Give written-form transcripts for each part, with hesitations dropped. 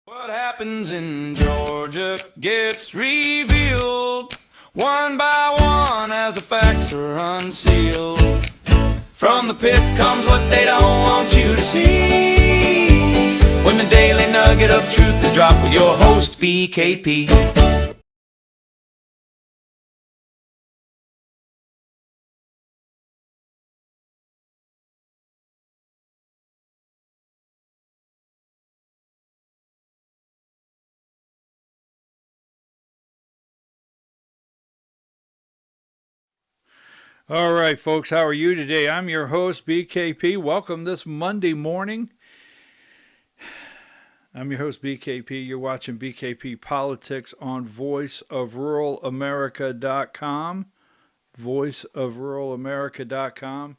What happens in Georgia gets revealed one by one as the facts are unsealed. From the pit comes what they don't want you to see. When the daily nugget of truth is dropped with your host, BKP. All right, folks, how are you today? I'm your host, BKP. Welcome this Monday morning. I'm your host, BKP. You're watching BKP Politics on voiceofruralamerica.com. Voiceofruralamerica.com.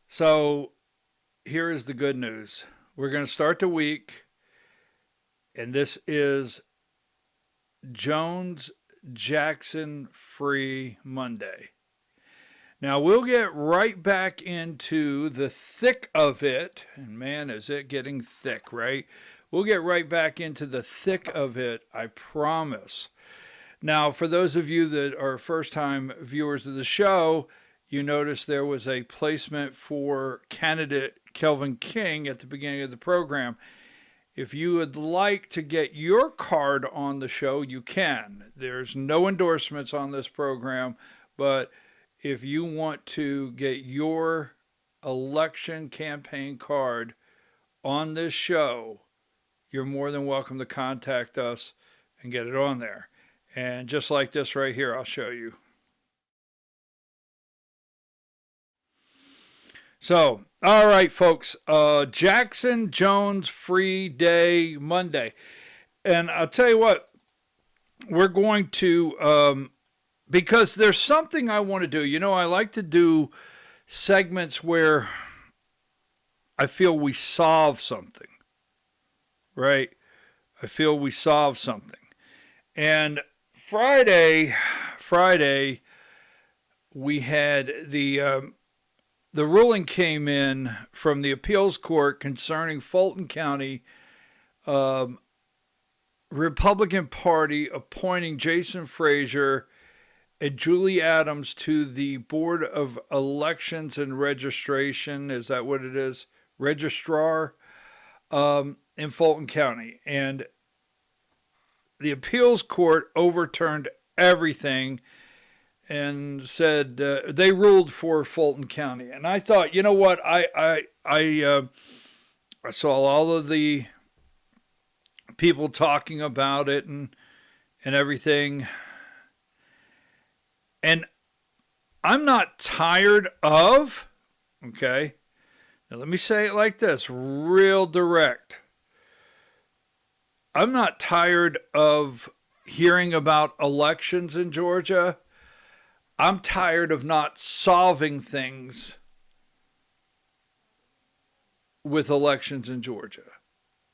So here is the good news. We're going to start the week, and this is Jones-Jackson Free Monday. Now, we'll get right back into the thick of it. And man, is it getting thick, right? We'll get right back into the thick of it, I promise. Now, for those of you that are first-time viewers of the show, you notice there was a placement for candidate Kelvin King at the beginning of the program. If you would like to get your card on the show, you can. There's no endorsements on this program, but if you want to get your election campaign card on this show, you're more than welcome to contact us and get it on there. And just like this right here, I'll show you. So, all right, folks, Jackson Jones Free Day Monday. And I'll tell you what, we're going to... because there's something I want to do. You know, I like to do segments where I feel we solve something, right? I feel we solve something. And Friday, we had the ruling came in from the appeals court concerning Fulton County Republican Party appointing Jason Frazier and Julie Adams to the Board of Elections and Registration. Is that what it is? Registrar in Fulton County. And the appeals court overturned everything and said they ruled for Fulton County. And I thought, you know what? I saw all of the people talking about it and everything. And I'm not tired of, okay, now let me say it like this, real direct. I'm not tired of hearing about elections in Georgia. I'm tired of not solving things with elections in Georgia.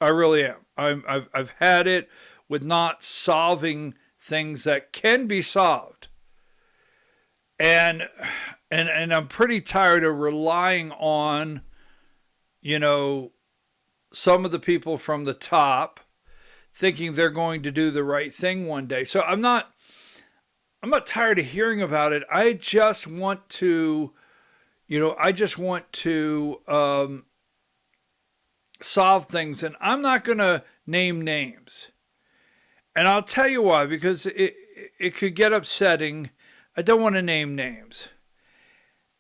I really am. I've had it with not solving things that can be solved. And I'm pretty tired of relying on, you know, some of the people from the top thinking they're going to do the right thing one day. So I'm not tired of hearing about it. I just want to, solve things, and I'm not going to name names. And I'll tell you why, because it could get upsetting. I don't want to name names.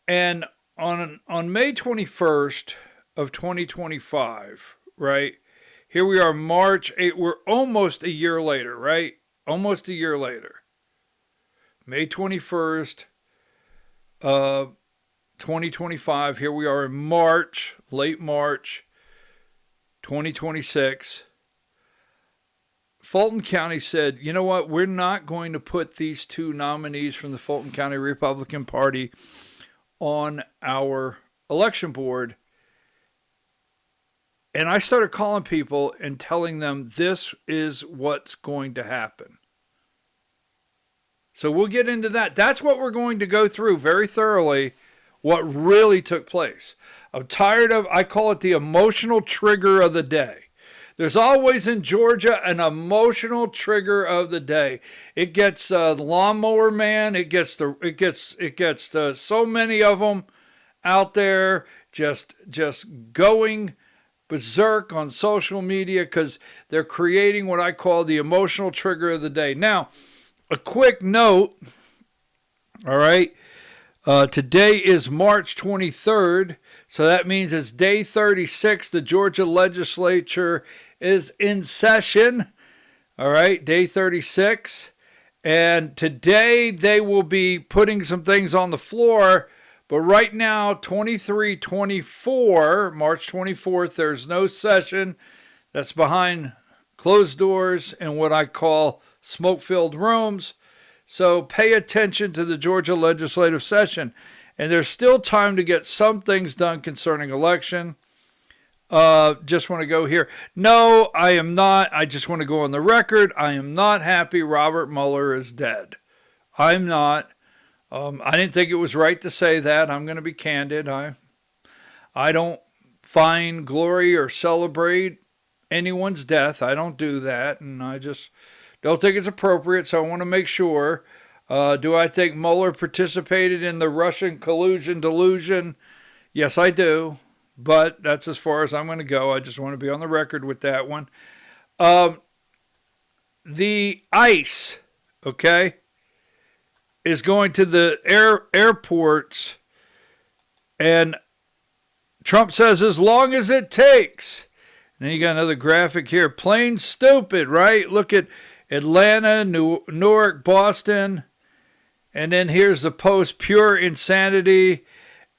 And on May 21st of 2025, right? Here we are, March 8th. We're almost a year later, right? Almost a year later. May 21st, 2025. Here we are in March, late March, 2026. Fulton County said, you know what, we're not going to put these two nominees from the Fulton County Republican Party on our election board. And I started calling people and telling them this is what's going to happen. So we'll get into that. That's what we're going to go through very thoroughly, what really took place. I'm tired of, I call it the emotional trigger of the day. There's always in Georgia an emotional trigger of the day. It gets the lawnmower man. It gets so many of them out there just going berserk on social media because they're creating what I call the emotional trigger of the day. Now, a quick note. All right. Today is March 23rd, so that means it's day 36. The Georgia legislature is in session. All right, day 36. And today they will be putting some things on the floor. But right now, 23-24, March 24th, there's no session. That's behind closed doors in what I call smoke-filled rooms. So pay attention to the Georgia legislative session. And there's still time to get some things done concerning election. Just want to go here. No, I am not. I just want to go on the record. I am not happy Robert Mueller is dead. I'm not. I didn't think it was right to say that. I'm going to be candid. I don't find glory or celebrate anyone's death. I don't do that. And I just don't think it's appropriate, so I want to make sure. Do I think Mueller participated in the Russian collusion delusion? Yes, I do. But that's as far as I'm going to go. I just want to be on the record with that one. The ICE, okay, is going to the airports, and Trump says as long as it takes. And then you got another graphic here. Plain stupid, right? Look at Atlanta, Newark, Boston. And then here's the post, pure insanity.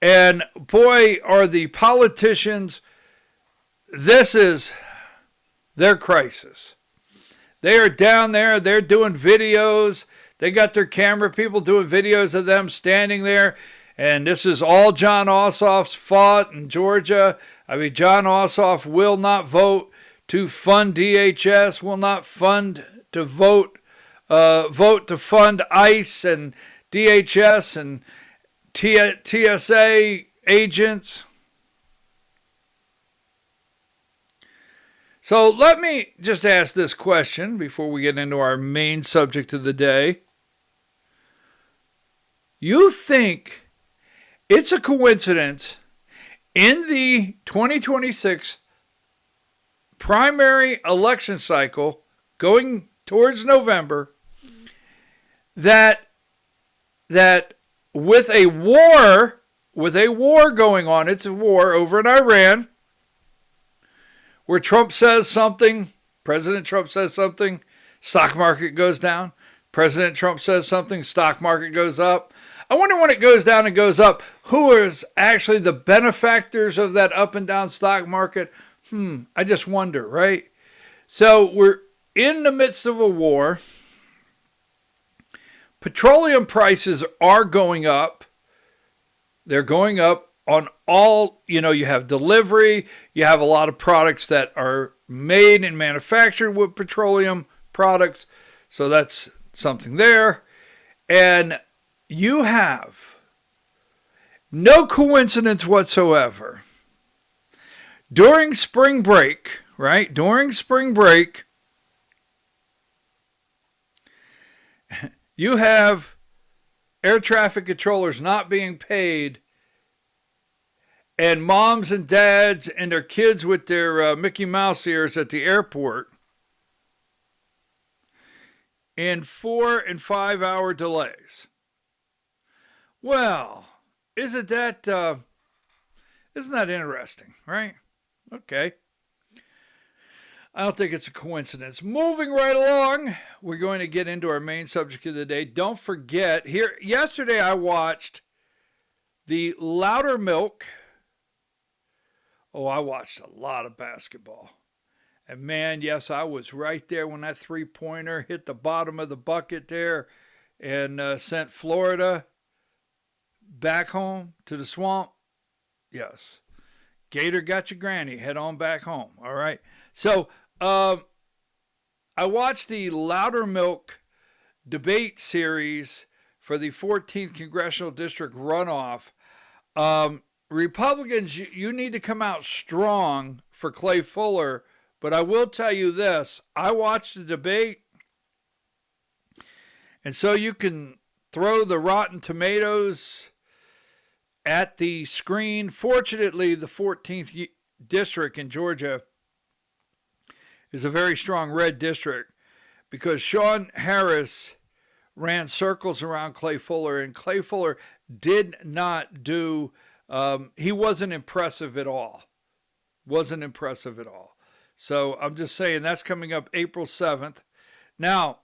And boy, are the politicians, this is their crisis. They are down there, they're doing videos. They got their camera people doing videos of them standing there. And this is all John Ossoff's fault in Georgia. I mean, John Ossoff will not vote to fund DHS, will not fund to vote to fund ICE and DHS and TSA agents. So let me just ask this question before we get into our main subject of the day. You think it's a coincidence in the 2026 primary election cycle going towards November that with a war going on, it's a war over in Iran, where Trump says something, President Trump says something, stock market goes down. President Trump says something, stock market goes up. I wonder when it goes down and goes up, who is actually the benefactors of that up and down stock market? I just wonder, right? So we're in the midst of a war. Petroleum prices are going up. They're going up on all, you have delivery. You have a lot of products that are made and manufactured with petroleum products. So that's something there. And you have no coincidence whatsoever. During spring break, right? During spring break, you have air traffic controllers not being paid, and moms and dads and their kids with their Mickey Mouse ears at the airport in 4 and 5 hour delays. Well, isn't that interesting, right? Okay. I don't think it's a coincidence. Moving right along, we're going to get into our main subject of the day. Don't forget, yesterday I watched the Loudermilk. I watched a lot of basketball. And man, yes, I was right there when that three-pointer hit the bottom of the bucket there and sent Florida back home to the swamp. Yes. Gator got your granny. Head on back home. All right. So I watched the Loudermilk debate series for the 14th Congressional District runoff. Republicans, you need to come out strong for Clay Fuller But I will tell you this. I watched the debate, and so you can throw the Rotten Tomatoes at the screen. Fortunately, the 14th district in Georgia is a very strong red district because Sean Harris ran circles around Clay Fuller, and Clay Fuller did not do, he wasn't impressive at all. Wasn't impressive at all. So I'm just saying that's coming up April 7th. Now,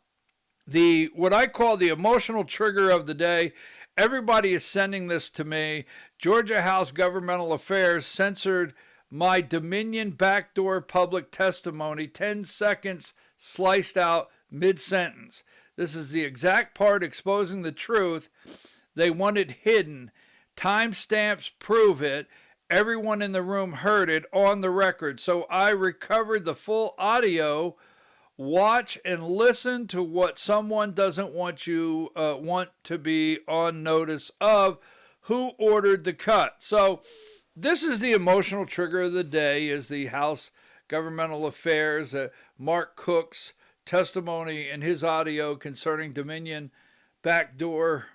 what I call the emotional trigger of the day, everybody is sending this to me. Georgia House Governmental Affairs censored my Dominion backdoor public testimony, 10 seconds sliced out mid-sentence. This is the exact part exposing the truth they wanted hidden. Timestamps prove it. Everyone in the room heard it on the record. So I recovered the full audio. Watch and listen to what someone doesn't want you want to be on notice of. Who ordered the cut? So this is the emotional trigger of the day, is the House Governmental Affairs, Mark Cook's testimony in his audio concerning Dominion backdoor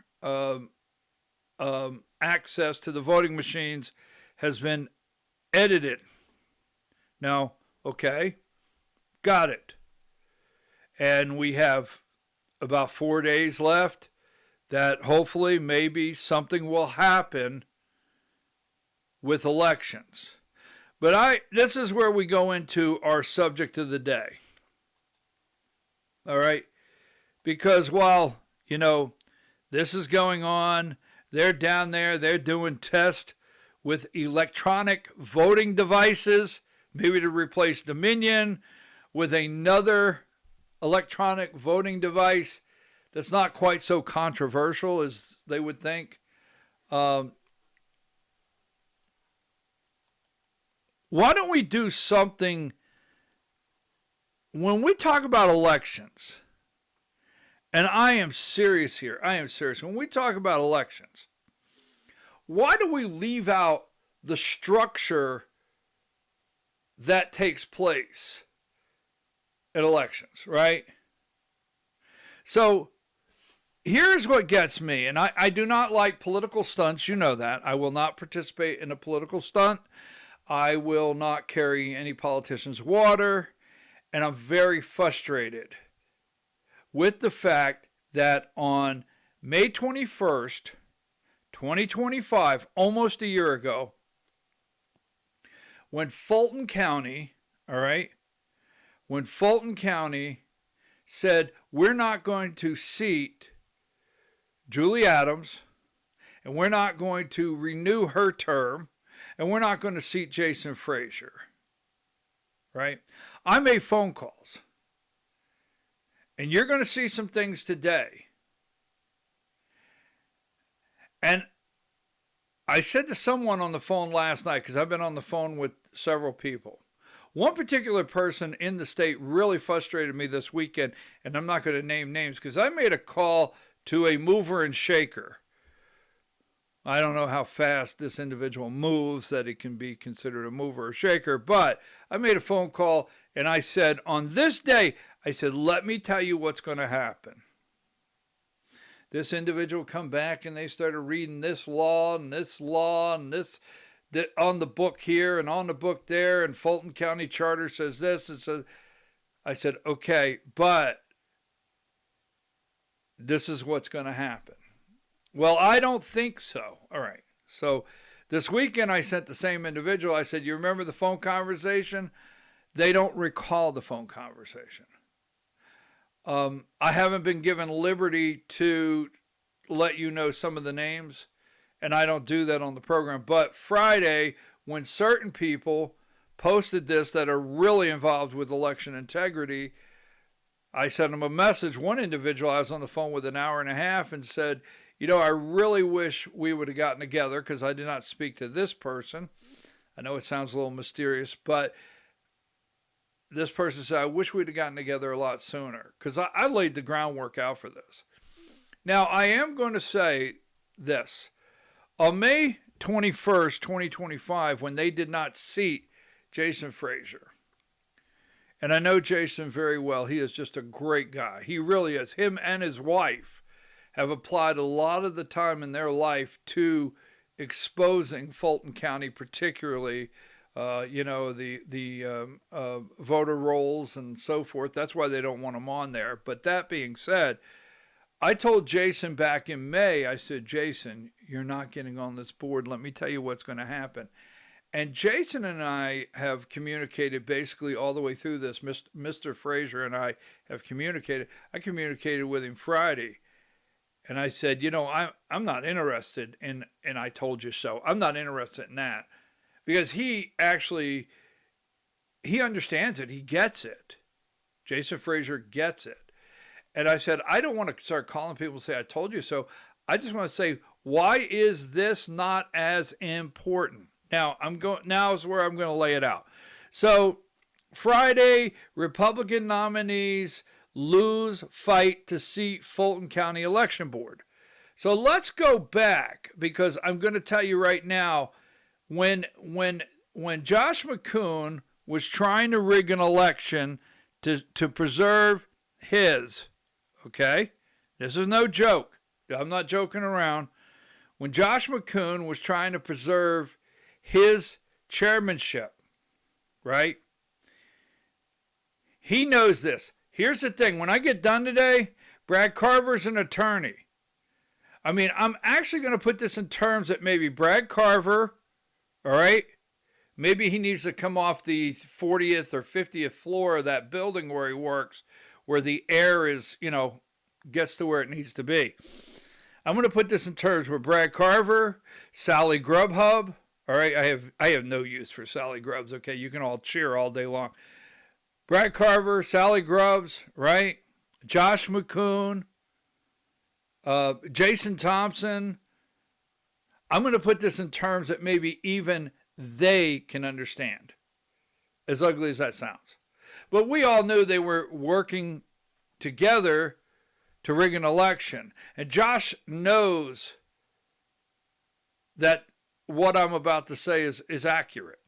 access to the voting machines has been edited. Now, okay, got it. And we have about 4 days left that hopefully maybe something will happen with elections. But this is where we go into our subject of the day. All right? Because while, this is going on, they're down there, they're doing tests with electronic voting devices, maybe to replace Dominion with another electronic voting device that's not quite so controversial as they would think. Why don't we do something when we talk about elections? And I am serious here. I am serious. When we talk about elections, why do we leave out the structure that takes place at elections, right? So here's what gets me, and I do not like political stunts. You know that. I will not participate in a political stunt. I will not carry any politician's water, and I'm very frustrated with the fact that on May 21st, 2025, almost a year ago, when Fulton County, when Fulton County said, we're not going to seat Julie Adams, and we're not going to renew her term, and we're not going to seat Jason Frazier, right? I made phone calls. And you're going to see some things today. And I said to someone on the phone last night, because I've been on the phone with several people. One particular person in the state really frustrated me this weekend, and I'm not going to name names, because I made a call to a mover and shaker. I don't know how fast this individual moves that he can be considered a mover or shaker, but I made a phone call, and I said, on this day, I said, let me tell you what's going to happen. This individual come back and they started reading this law and this on the book here and on the book there, and Fulton County Charter says this. And so I said, okay, but this is what's going to happen. Well, I don't think so. All right. So this weekend I sent the same individual. I said, you remember the phone conversation? They don't recall the phone conversation. I haven't been given liberty to let you know some of the names, and I don't do that on the program. But Friday, when certain people posted this that are really involved with election integrity, I sent them a message. One individual I was on the phone with an hour and a half and said, I really wish we would have gotten together, because I did not speak to this person. I know it sounds a little mysterious, but this person said, I wish we'd have gotten together a lot sooner, because I laid the groundwork out for this. Now, I am going to say this. On May 21st, 2025, when they did not seat Jason Frazier, And I know Jason very well. He is just a great guy. He really is. Him and his wife have applied a lot of the time in their life to exposing Fulton County, particularly, the voter rolls and so forth. That's why they don't want them on there. But that being said, I told Jason back in May, I said, Jason, you're not getting on this board. Let me tell you what's going to happen. And Jason and I have communicated basically all the way through this. Mr. Frazier and I have communicated. I communicated with him Friday. And I said, I'm not interested in, and I told you so. I'm not interested in that. Because he understands it. He gets it. Jason Frazier gets it. And I said, I don't want to start calling people and say, I told you so. I just want to say, why is this not as important? Now is where I'm going to lay it out. So Friday, Republican nominees lose fight to seat Fulton County Election Board. So let's go back, because I'm going to tell you right now, when Josh McCoon was trying to rig an election to preserve his, okay? This is no joke. I'm not joking around. When Josh McCoon was trying to preserve his chairmanship, right? He knows this. Here's the thing. When I get done today, Brad Carver's an attorney. I mean, I'm actually going to put this in terms that maybe Brad Carver, all right, maybe he needs to come off the 40th or 50th floor of that building where he works, where the air is, gets to where it needs to be. I'm going to put this in terms where Brad Carver, Sally Grubhub, all right, I have no use for Sally Grubbs, okay? You can all cheer all day long. Brad Carver, Sally Grubbs, right? Josh McCoon, Jason Thompson. I'm going to put this in terms that maybe even they can understand, as ugly as that sounds. But we all knew they were working together to rig an election. And Josh knows that what I'm about to say is accurate.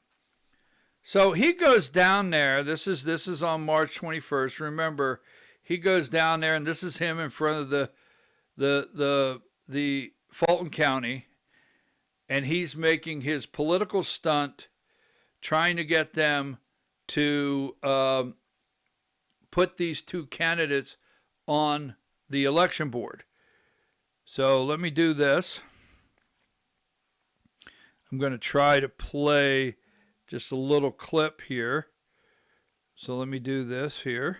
So he goes down there. This is on March 21st. Remember, he goes down there, and this is him in front of the Fulton County, and he's making his political stunt, trying to get them to put these two candidates on the election board. So let me do this. I'm going to try to play just a little clip here. So let me do this here.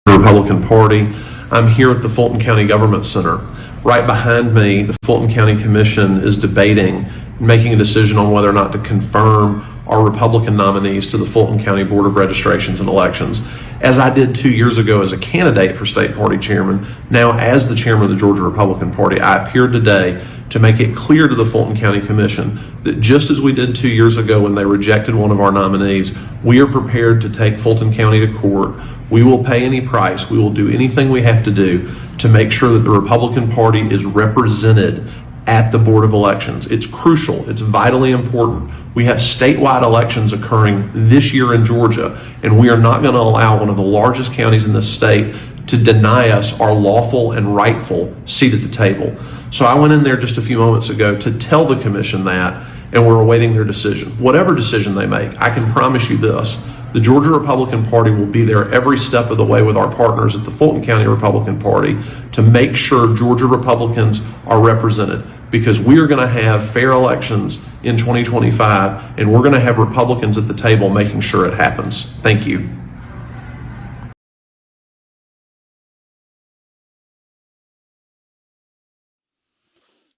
Republican Party. I'm here at the Fulton County Government Center. Right behind me, the Fulton County Commission is debating, making a decision on whether or not to confirm our Republican nominees to the Fulton County Board of Registrations and Elections. As I did 2 years ago as a candidate for state party chairman, now as the chairman of the Georgia Republican Party, I appeared today to make it clear to the Fulton County Commission that just as we did 2 years ago when they rejected one of our nominees, we are prepared to take Fulton County to court. We will pay any price. We will do anything we have to do to make sure that the Republican Party is represented at the Board of Elections. It's crucial. It's vitally important. We have statewide elections occurring this year in Georgia, and we are not going to allow one of the largest counties in the state to deny us our lawful and rightful seat at the table. So I went in there just a few moments ago to tell the commission that, and we're awaiting their decision. Whatever decision they make, I can promise you this: the Georgia Republican Party will be there every step of the way with our partners at the Fulton County Republican Party to make sure Georgia Republicans are represented, because we are going to have fair elections in 2025, and we're going to have Republicans at the table making sure it happens. Thank you.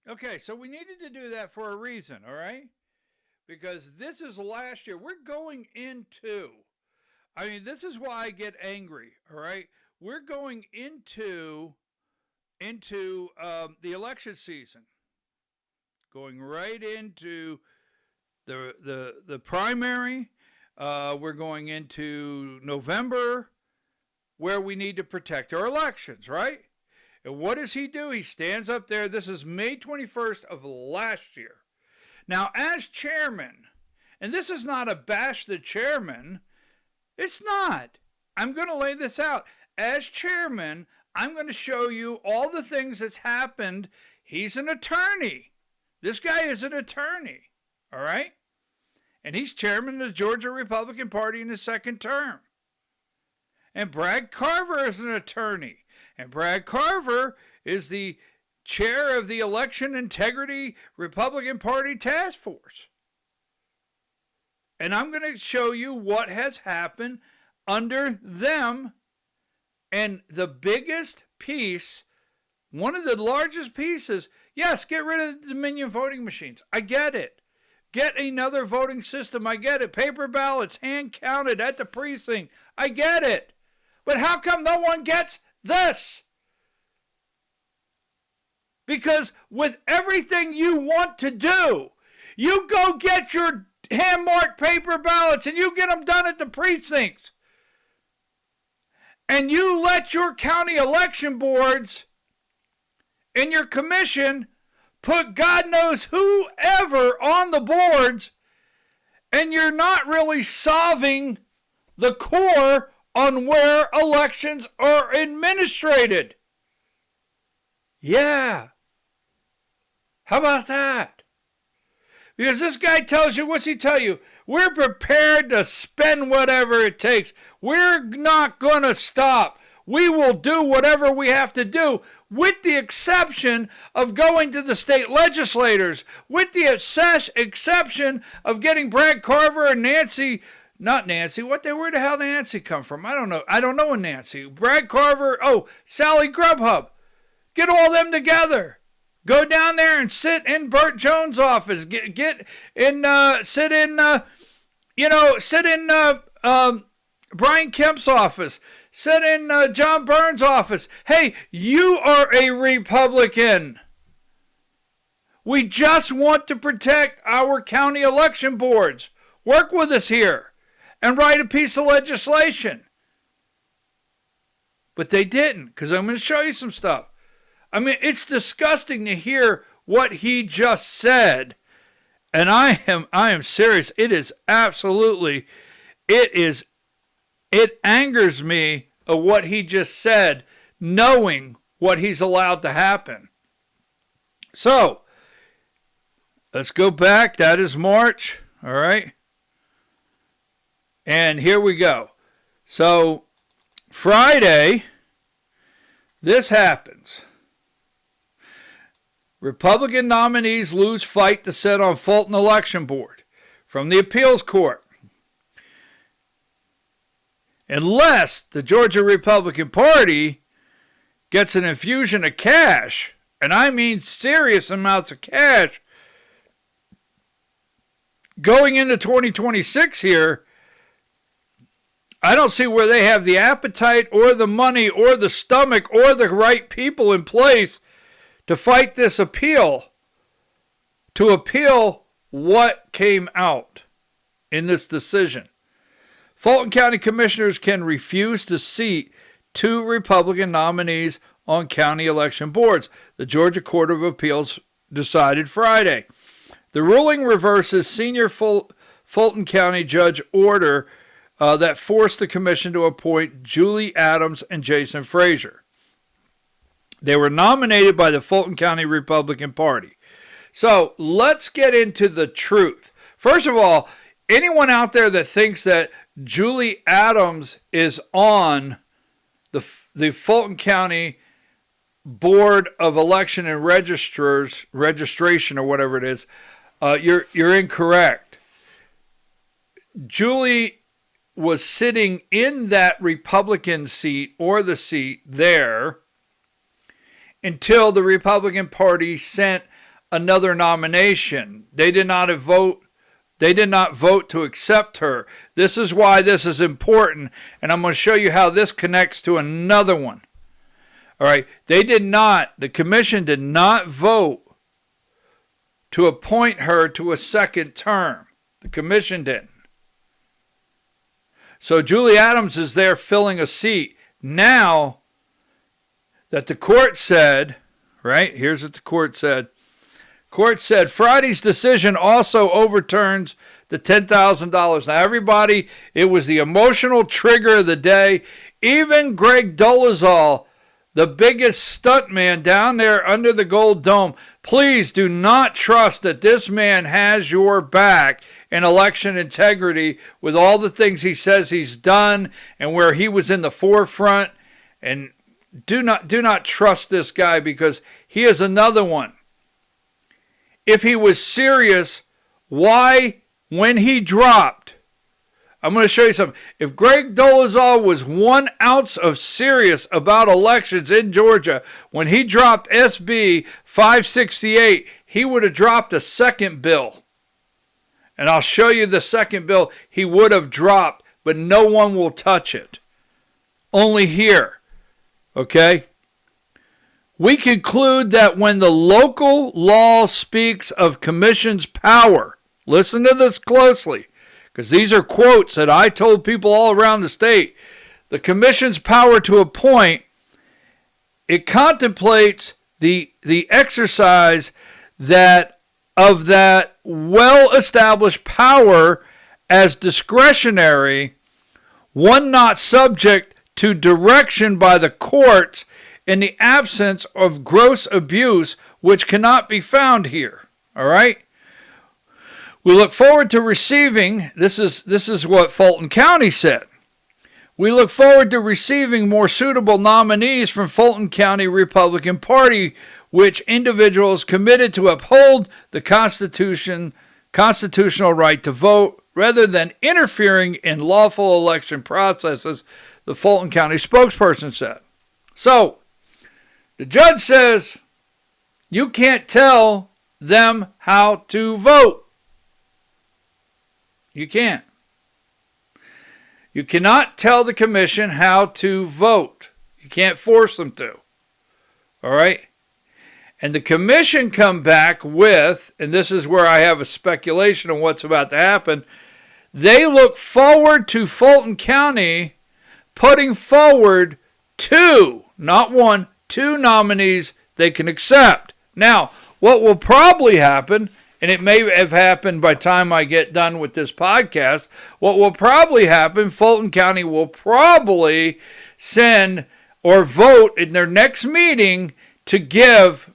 Okay, so we needed to do that for a reason, all right? Because this is last year. We're going into, this is why I get angry, all right? We're going into the election season, going right into the primary. We're going into November, where we need to protect our elections, right? And what does he do? He stands up there. This is May 21st of last year. Now, as chairman, and this is not a bash the chairman, it's not. I'm going to lay this out. As chairman, I'm going to show you all the things that's happened. He's an attorney. This guy is an attorney, all right? And he's chairman of the Georgia Republican Party in his second term. And Brad Carver is an attorney. And Brad Carver is the chair of the Election Integrity Republican Party Task Force. And I'm going to show you what has happened under them. And the biggest piece, one of the largest pieces, yes, get rid of the Dominion voting machines. I get it. Get another voting system. I get it. Paper ballots, hand counted at the precinct. I get it. But how come no one gets this? Because with everything you want to do, you go get your hand-marked paper ballots and you get them done at the precincts. And you let your county election boards and your commission put God knows whoever on the boards, and you're not really solving the core on where elections are administrated. Yeah. How about that? Because this guy tells you, what's he tell you? We're prepared to spend whatever it takes. We're not going to stop. We will do whatever we have to do, with the exception of going to the state legislators, with the exception of getting Brad Carver and Nancy, where the hell did Nancy come from? I don't know. I don't know a Nancy. Brad Carver, Sally Grubhub. Get all them together. Go down there and sit in Burt Jones' office. Sit in Brian Kemp's office. Sit in John Burns' office. Hey, you are a Republican. We just want to protect our county election boards. Work with us here and write a piece of legislation. But they didn't, because I'm going to show you some stuff. I mean, it's disgusting to hear what he just said. And I am serious. It angers me of what he just said, knowing what he's allowed to happen. So, let's go back. That is March. All right. And here we go. So, Friday, this happens. Republican nominees lose fight to sit on Fulton Election Board from the appeals court. Unless the Georgia Republican Party gets an infusion of cash, and I mean serious amounts of cash, going into 2026 here, I don't see where they have the appetite or the money or the stomach or the right people in place to fight this appeal, to appeal what came out in this decision. Fulton County Commissioners can refuse to seat 2 Republican nominees on county election boards. The Georgia Court of Appeals decided Friday. The ruling reverses senior Fulton County judge order that forced the commission to appoint Julie Adams and Jason Frazier. They were nominated by the Fulton County Republican Party. So let's get into the truth. First of all, anyone out there that thinks that Julie Adams is on the Fulton County Board of Election and Registration or whatever it is, you're incorrect. Julie was sitting in that Republican seat or the seat there until the Republican Party sent another nomination. They did not vote to accept her. This is why this is important, and I'm going to show you how this connects to another one. All right, the commission did not vote to appoint her to a second term. The commission didn't. So Julie Adams is there filling a seat. Now that the court said, right, here's what the court said. Court said Friday's decision also overturns the $10,000. Now, everybody, it was the emotional trigger of the day. Even Greg Dolezal, the biggest stuntman down there under the Gold Dome, please do not trust that this man has your back in election integrity with all the things he says he's done and where he was in the forefront. And do not trust this guy, because he is another one. If he was serious, why, when he dropped, I'm going to show you something. If Greg Dolezal was 1 ounce of serious about elections in Georgia, when he dropped SB 568, he would have dropped a second bill. And I'll show you the second bill he would have dropped, but no one will touch it. Only here. Okay? We conclude that when the local law speaks of commission's power, listen to this closely, because these are quotes that I told people all around the state. The commission's power to appoint, it contemplates the exercise that of that well-established power as discretionary, one not subject to direction by the courts in the absence of gross abuse, which cannot be found here. All right? We look forward to receiving, this is what Fulton County said. We look forward to receiving more suitable nominees from Fulton County Republican Party, which individuals committed to uphold the constitutional right to vote rather than interfering in lawful election processes, the Fulton County spokesperson said. So, the judge says you can't tell them how to vote. You can't. You cannot tell the commission how to vote. You can't force them to. All right? And the commission come back with, and this is where I have a speculation on what's about to happen, they look forward to Fulton County putting forward 2, not 1, 2 nominees they can accept. Now, what will probably happen, and it may have happened by the time I get done with this podcast, what will probably happen, Fulton County will probably send or vote in their next meeting to give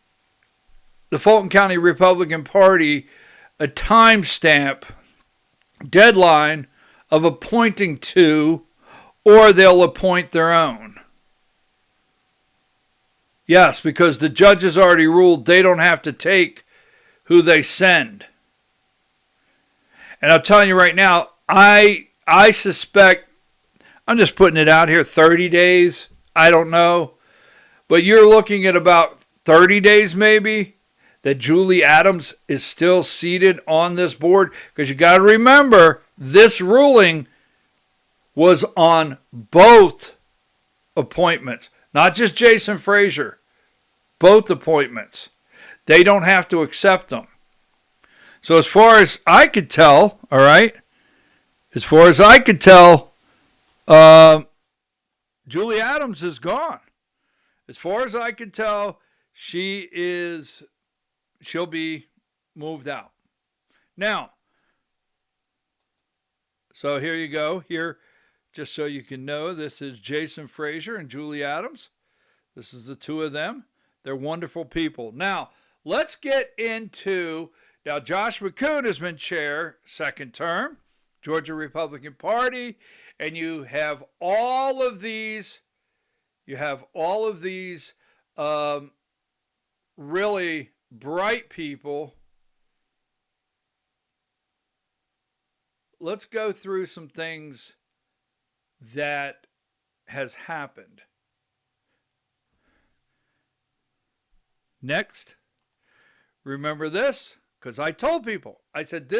the Fulton County Republican Party a timestamp deadline of appointing 2, or they'll appoint their own. Yes, because the judges already ruled they don't have to take who they send. And I'm telling you right now, I suspect, I'm just putting it out here, 30 days, I don't know. But you're looking at about 30 days maybe that Julie Adams is still seated on this board. Because you got to remember, this ruling was on both appointments. Not just Jason Frazier. Both appointments. They don't have to accept them. So as far as I could tell, all right, as far as I could tell, Julie Adams is gone. As far as I could tell, she'll be moved out. Now, so here you go. Here, just so you can know, this is Jason Frazier and Julie Adams. This is the 2 of them. They're wonderful people. Now, let's get into, now Josh McCoon has been chair 2nd term, Georgia Republican Party, and you have all of these, really bright people. Let's go through some things that has happened. Next, remember this, because I told people, I said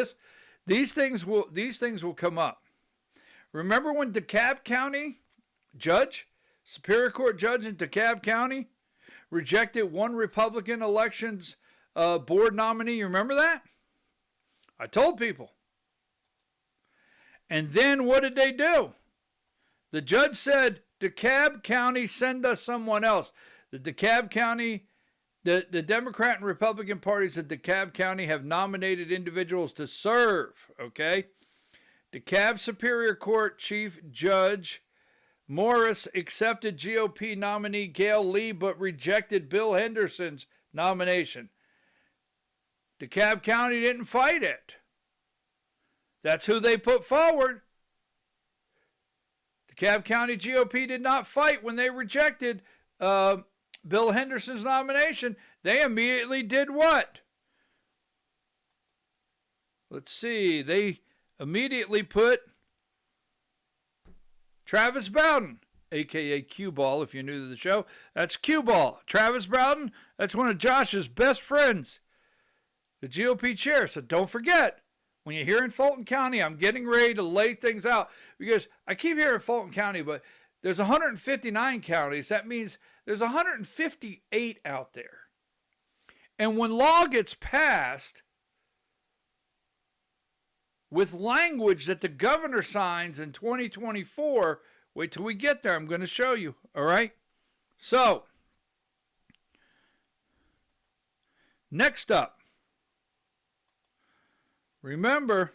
these things will come up. Remember when DeKalb County Superior Court judge in DeKalb County rejected one Republican elections board nominee. You remember that? I told people. And then what did they do? The judge said, DeKalb County, send us someone else. The DeKalb County, the Democrat and Republican parties of DeKalb County have nominated individuals to serve, okay? DeKalb Superior Court Chief Judge Morris accepted GOP nominee Gail Lee but rejected Bill Henderson's nomination. DeKalb County didn't fight it. That's who they put forward. DeKalb County GOP did not fight when they rejected Bill Henderson's nomination. They immediately did what? Let's see. They immediately put Travis Bowden, a.k.a. Cue Ball, if you're new to the show. That's Cue Ball. Travis Bowden, that's one of Josh's best friends, the GOP chair. So don't forget, when you're here in Fulton County, I'm getting ready to lay things out because I keep hearing Fulton County, but there's 159 counties. That means there's 158 out there. And when law gets passed with language that the governor signs in 2024, wait till we get there. I'm going to show you. All right? So, next up, remember,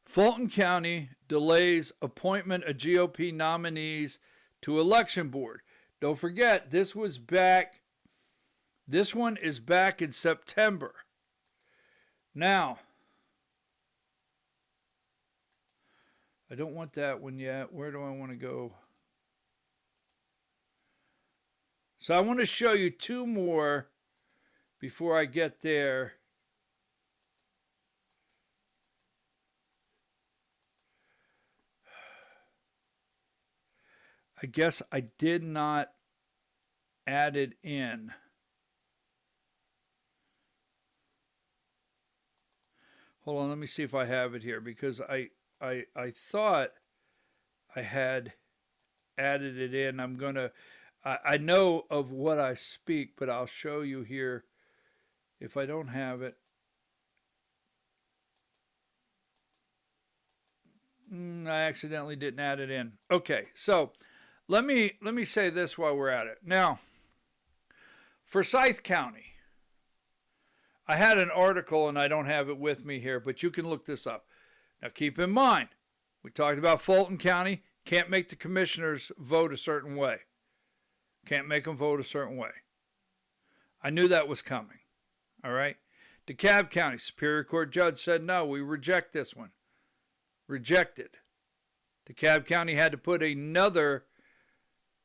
Fulton County delays appointment of GOP nominees to election board. Don't forget, this one is back in September. Now, I don't want that one yet. Where do I want to go? So I want to show you two more before I get there. I guess I did not add it in. Hold on, let me see if I have it here because I thought I had added it in. I know of what I speak, but I'll show you here if I don't have it. I accidentally didn't add it in. Okay, so let me say this while we're at it. Now, Forsyth County. I had an article, and I don't have it with me here, but you can look this up. Now, keep in mind, we talked about Fulton County. Can't make the commissioners vote a certain way. Can't make them vote a certain way. I knew that was coming. All right? DeKalb County Superior Court judge said, no, we reject this one. Rejected. DeKalb County had to put another,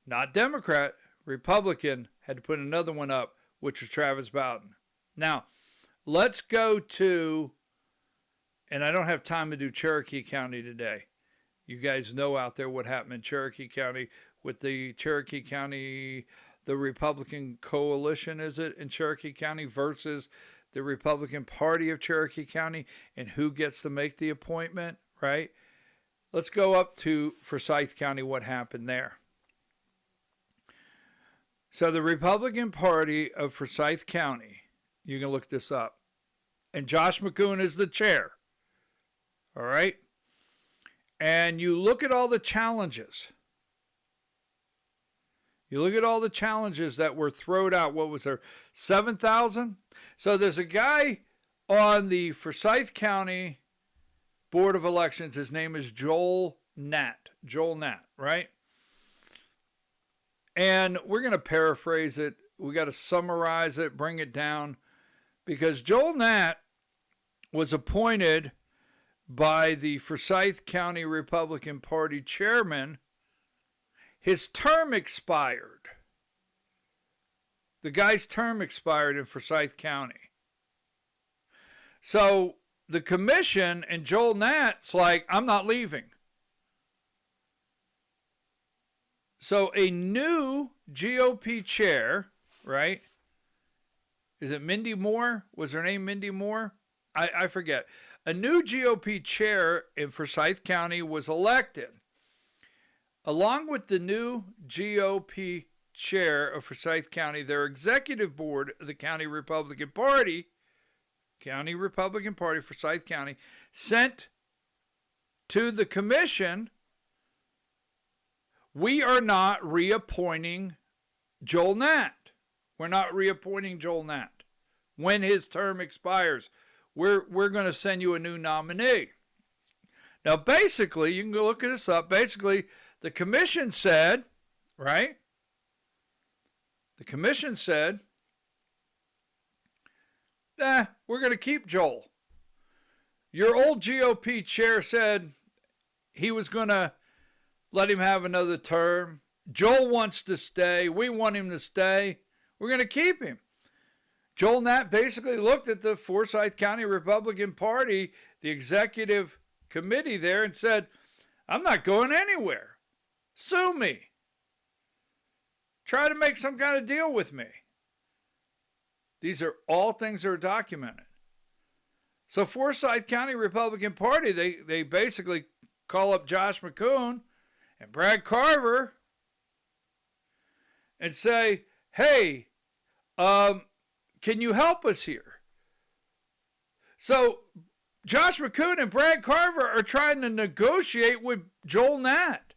not Democrat, Republican, had to put another one up, which was Travis Bowden. Now, let's go to, and I don't have time to do Cherokee County today. You guys know out there what happened in Cherokee County with the Cherokee County, the Republican coalition, is it, in Cherokee County versus the Republican Party of Cherokee County, and who gets to make the appointment, right? Let's go up to Forsyth County, what happened there. So the Republican Party of Forsyth County, you can look this up. And Josh McCoon is the chair. All right? And you look at all the challenges. You look at all the challenges that were thrown out. What was there? 7,000? So there's a guy on the Forsyth County Board of Elections. His name is Joel Nat. Joel Nat, right? And we're going to paraphrase it. We got to summarize it, bring it down. Because Joel Nat was appointed by the Forsyth County Republican Party chairman. His term expired. The guy's term expired in Forsyth County. So the commission and Joel Nat's like, I'm not leaving. So a new GOP chair, right? Is it Mindy Moore? Was her name Mindy Moore? I forget. A new GOP chair in Forsyth County was elected. along with the new GOP chair of Forsyth County, their executive board of the County Republican Party, Forsyth County, sent to the commission, we are not reappointing Joel Nat. We're not reappointing Joel Nat. When his term expires, we're going to send you a new nominee. Now, basically, you can go look this up. Basically, the commission said, right? The commission said, we're going to keep Joel. Your old GOP chair said he was going to let him have another term. Joel wants to stay. We want him to stay. We're going to keep him. Joel Nat basically looked at the Forsyth County Republican Party, the executive committee there, and said, I'm not going anywhere. Sue me. Try to make some kind of deal with me. These are all things that are documented. So Forsyth County Republican Party, they basically call up Josh McCoon and Brad Carver and say, hey, can you help us here? So Josh McCoon and Brad Carver are trying to negotiate with Joel Nat.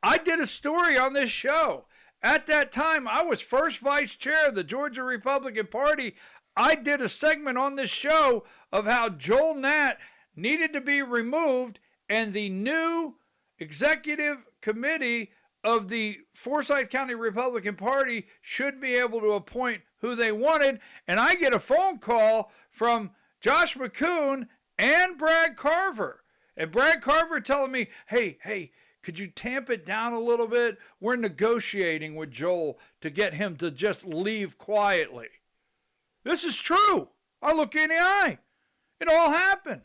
I did a story on this show. At that time, I was first vice chair of the Georgia Republican Party. I did a segment on this show of how Joel Nat needed to be removed and the new executive committee of the Forsyth County Republican Party should be able to appoint who they wanted. And I get a phone call from Josh McCoon and Brad Carver. And Brad Carver telling me, hey, could you tamp it down a little bit? We're negotiating with Joel to get him to just leave quietly. This is true. I look you in the eye. It all happened.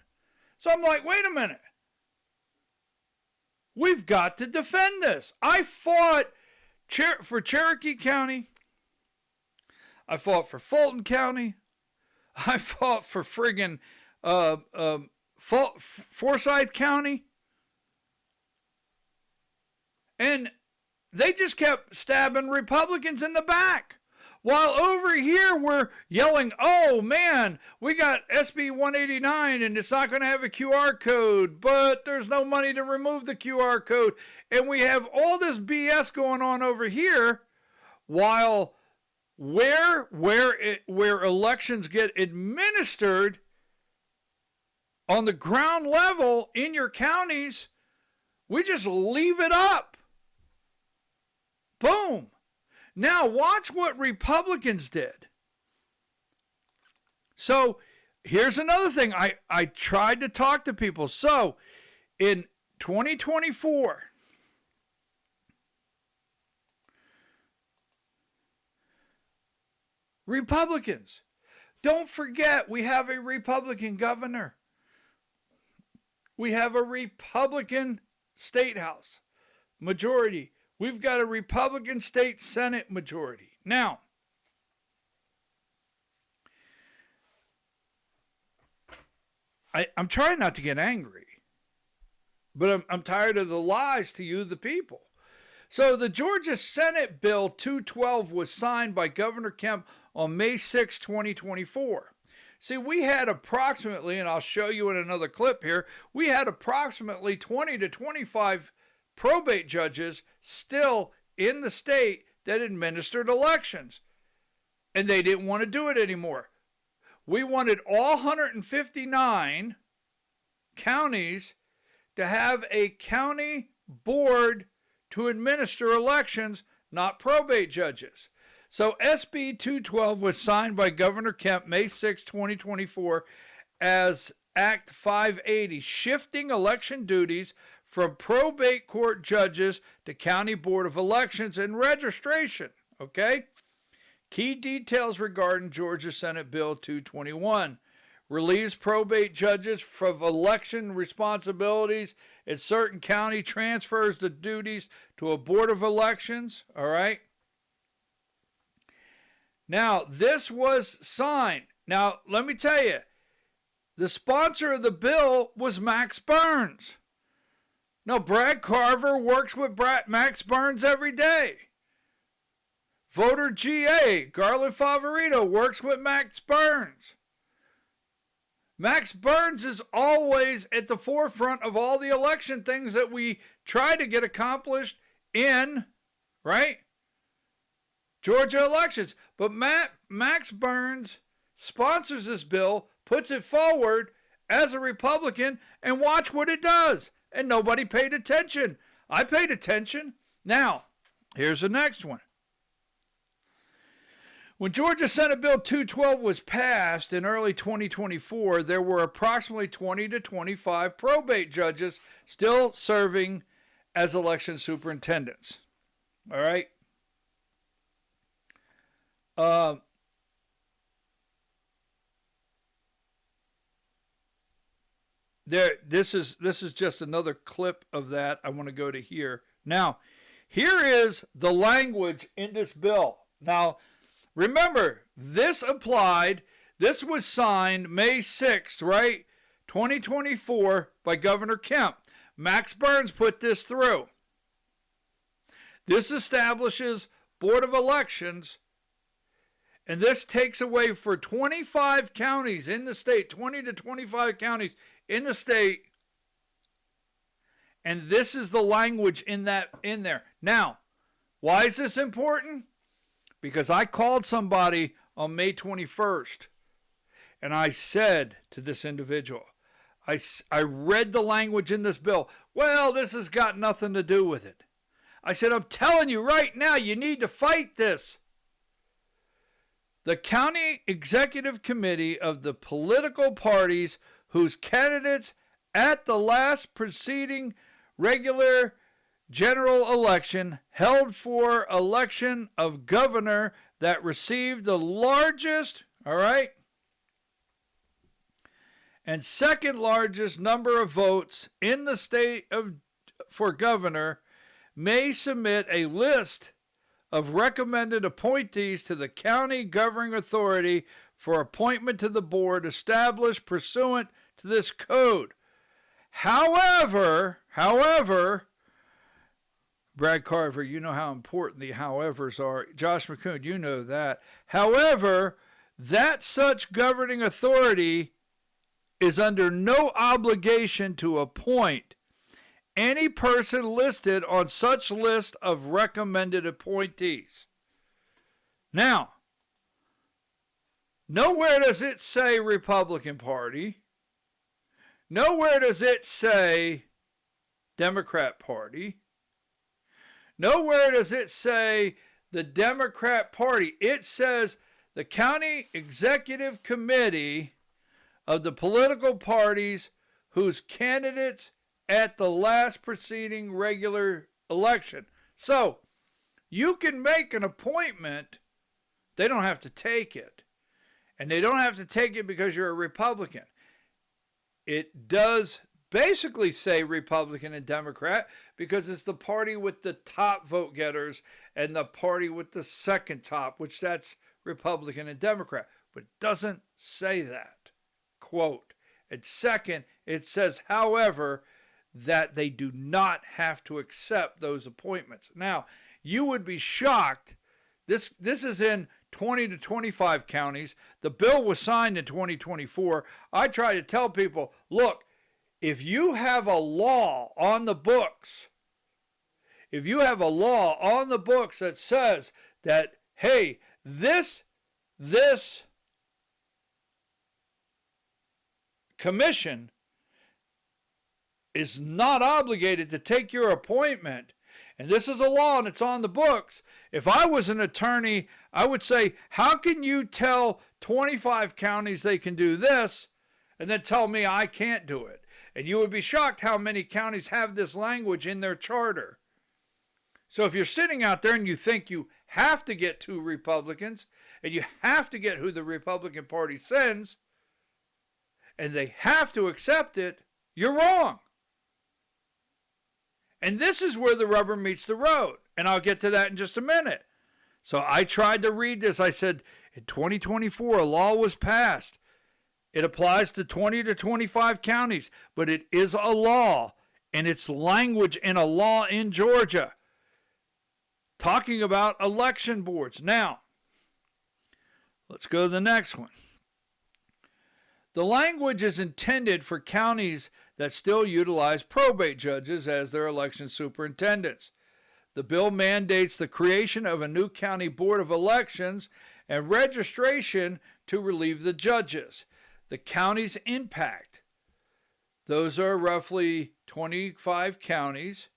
So I'm like, wait a minute. We've got to defend this. I fought for Cherokee County. I fought for Fulton County. I fought for friggin' Forsyth County. And they just kept stabbing Republicans in the back. While over here we're yelling, oh man, we got SB 189 and it's not going to have a QR code, but there's no money to remove the QR code. And we have all this BS going on over here, while where elections get administered on the ground level in your counties, we just leave it up. Boom. Now watch what Republicans did. So here's another thing. I tried to talk to people. So in 2024, Republicans, don't forget we have a Republican governor. We have a Republican state house majority. We've got a Republican state Senate majority. Now, I'm trying not to get angry, but I'm tired of the lies to you, the people. So the Georgia Senate Bill 212 was signed by Governor Kemp on May 6, 2024. See, we had approximately, and I'll show you in another clip here, we had approximately 20 to 25 probate judges still in the state that administered elections. And they didn't want to do it anymore. We wanted all 159 counties to have a county board to administer elections, not probate judges. So SB 212 was signed by Governor Kemp May 6, 2024 as Act 580, shifting election duties from probate court judges to county board of elections and registration, okay? Key details regarding Georgia Senate Bill 221. Relieves probate judges from election responsibilities in certain county, transfers the duties to a board of elections, all right? Now, this was signed. Now, let me tell you, the sponsor of the bill was Max Burns. No, Brad Carver works with Max Burns every day. Voter GA, Garland Favorito, works with Max Burns. Max Burns is always at the forefront of all the election things that we try to get accomplished in, right? Georgia elections. But Max Burns sponsors this bill, puts it forward as a Republican, and watch what it does. And nobody paid attention. I paid attention. Now, here's the next one. When Georgia Senate Bill 212 was passed in early 2024, there were approximately 20 to 25 probate judges still serving as election superintendents. All right? This is just another clip of that. I want to go to here. Now, here is the language in this bill. Now, remember, this was signed May 6th, right? 2024 by Governor Kemp. Max Burns put this through. This establishes Board of Elections, and this takes away for 25 counties in the state, 20 to 25 counties in the state, and this is the language in there. Now, why is this important? Because I called somebody on May 21st, and I said to this individual, I read the language in this bill. Well, this has got nothing to do with it. I said, I'm telling you right now, you need to fight this. The County Executive Committee of the political parties whose candidates at the last preceding regular general election held for election of governor that received the largest, all right, and second largest number of votes in the state for governor may submit a list of recommended appointees to the county governing authority for appointment to the board established pursuant to this code. However, Brad Carver, you know how important the howevers are. Josh McCoon, you know that. However, that such governing authority is under no obligation to appoint any person listed on such list of recommended appointees. Now, nowhere does it say Republican Party. Nowhere does it say Democrat Party. Nowhere does it say the Democrat Party. It says the County Executive Committee of the political parties whose candidates at the last preceding regular election. So, you can make an appointment. They don't have to take it. And they don't have to take it because you're a Republican. It does basically say Republican and Democrat because it's the party with the top vote getters and the party with the second top, which that's Republican and Democrat. But it doesn't say that. Quote. And second, it says, however, that they do not have to accept those appointments. Now, you would be shocked. This is in 20 to 25 counties. The bill was signed in 2024. I try to tell people, look, if you have a law on the books, that says that, hey, this commission is not obligated to take your appointment, and this is a law and it's on the books. If I was an attorney, I would say, how can you tell 25 counties they can do this and then tell me I can't do it? And you would be shocked how many counties have this language in their charter. So if you're sitting out there and you think you have to get 2 Republicans and you have to get who the Republican Party sends and they have to accept it, you're wrong. And this is where the rubber meets the road. And I'll get to that in just a minute. So I tried to read this. I said, in 2024, a law was passed. It applies to 20 to 25 counties, but it is a law. And it's language in a law in Georgia talking about election boards. Now, let's go to the next one. The language is intended for counties that still utilize probate judges as their election superintendents. The bill mandates the creation of a new county board of elections and registration to relieve the judges. The county's impact, those are roughly 25 counties,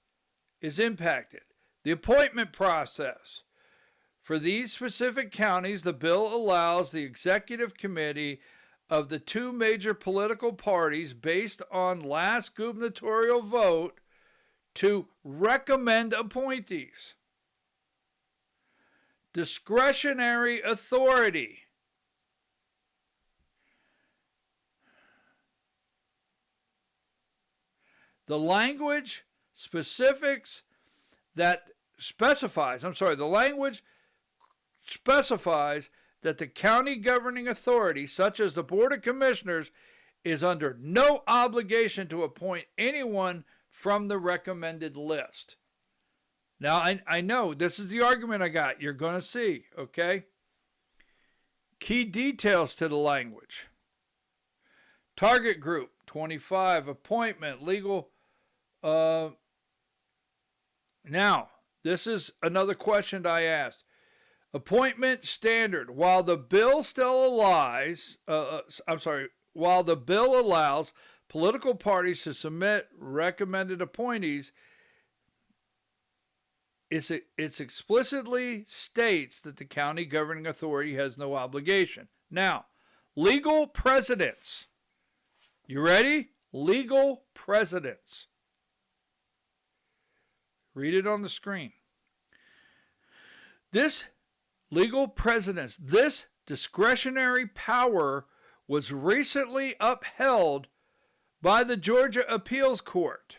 is impacted. The appointment process. For these specific counties, the bill allows the executive committee of the two major political parties, based on last gubernatorial vote, to recommend appointees. Discretionary authority. The language specifies that the county governing authority, such as the Board of Commissioners, is under no obligation to appoint anyone from the recommended list. Now, I know this is the argument I got. You're going to see, okay? Key details to the language. Target group, 25. Appointment, legal. Now, this is another question I asked. Appointment standard. While the bill allows political parties to submit recommended appointees, it explicitly states that the county governing authority has no obligation. Now, legal precedents. You ready? Legal precedents. Read it on the screen. This discretionary power was recently upheld by the Georgia Appeals Court.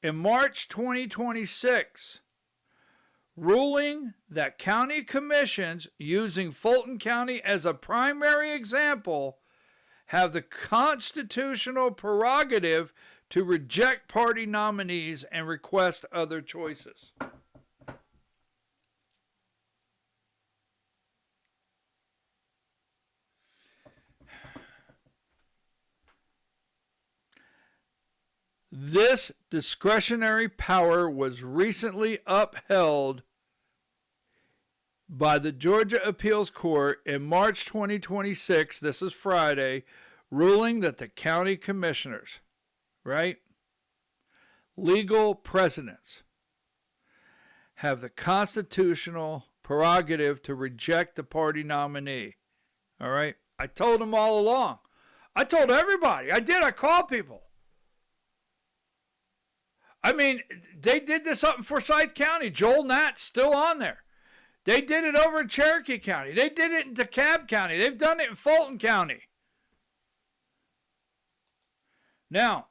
In March 2026, ruling that county commissions, using Fulton County as a primary example, have the constitutional prerogative to reject party nominees and request other choices. This discretionary power was recently upheld by the Georgia Appeals Court in March 2026, this is Friday, ruling that the county commissioners, right, legal precedents, have the constitutional prerogative to reject the party nominee. All right? I told them all along. I told everybody. I called people. I mean, they did this up in Forsyth County. Joel Natt's still on there. They did it over in Cherokee County. They did it in DeKalb County. They've done it in Fulton County. Now,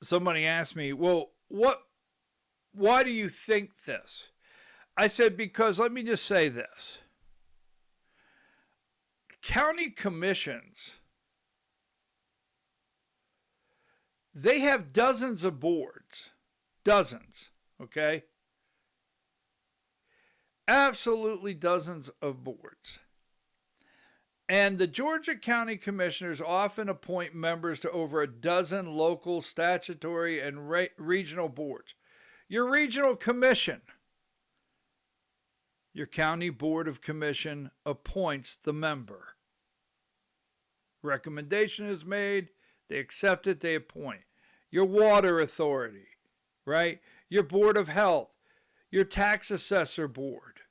somebody asked me, well, why do you think this? I said, because let me just say this. County commissions, they have dozens of boards. Dozens, okay? Absolutely dozens of boards. And the Georgia County Commissioners often appoint members to over a dozen local, statutory, and regional boards. Your regional commission, your county board of commission appoints the member. Recommendation is made, they accept it, they appoint. Your water authority, right? Your board of health, your tax assessor board.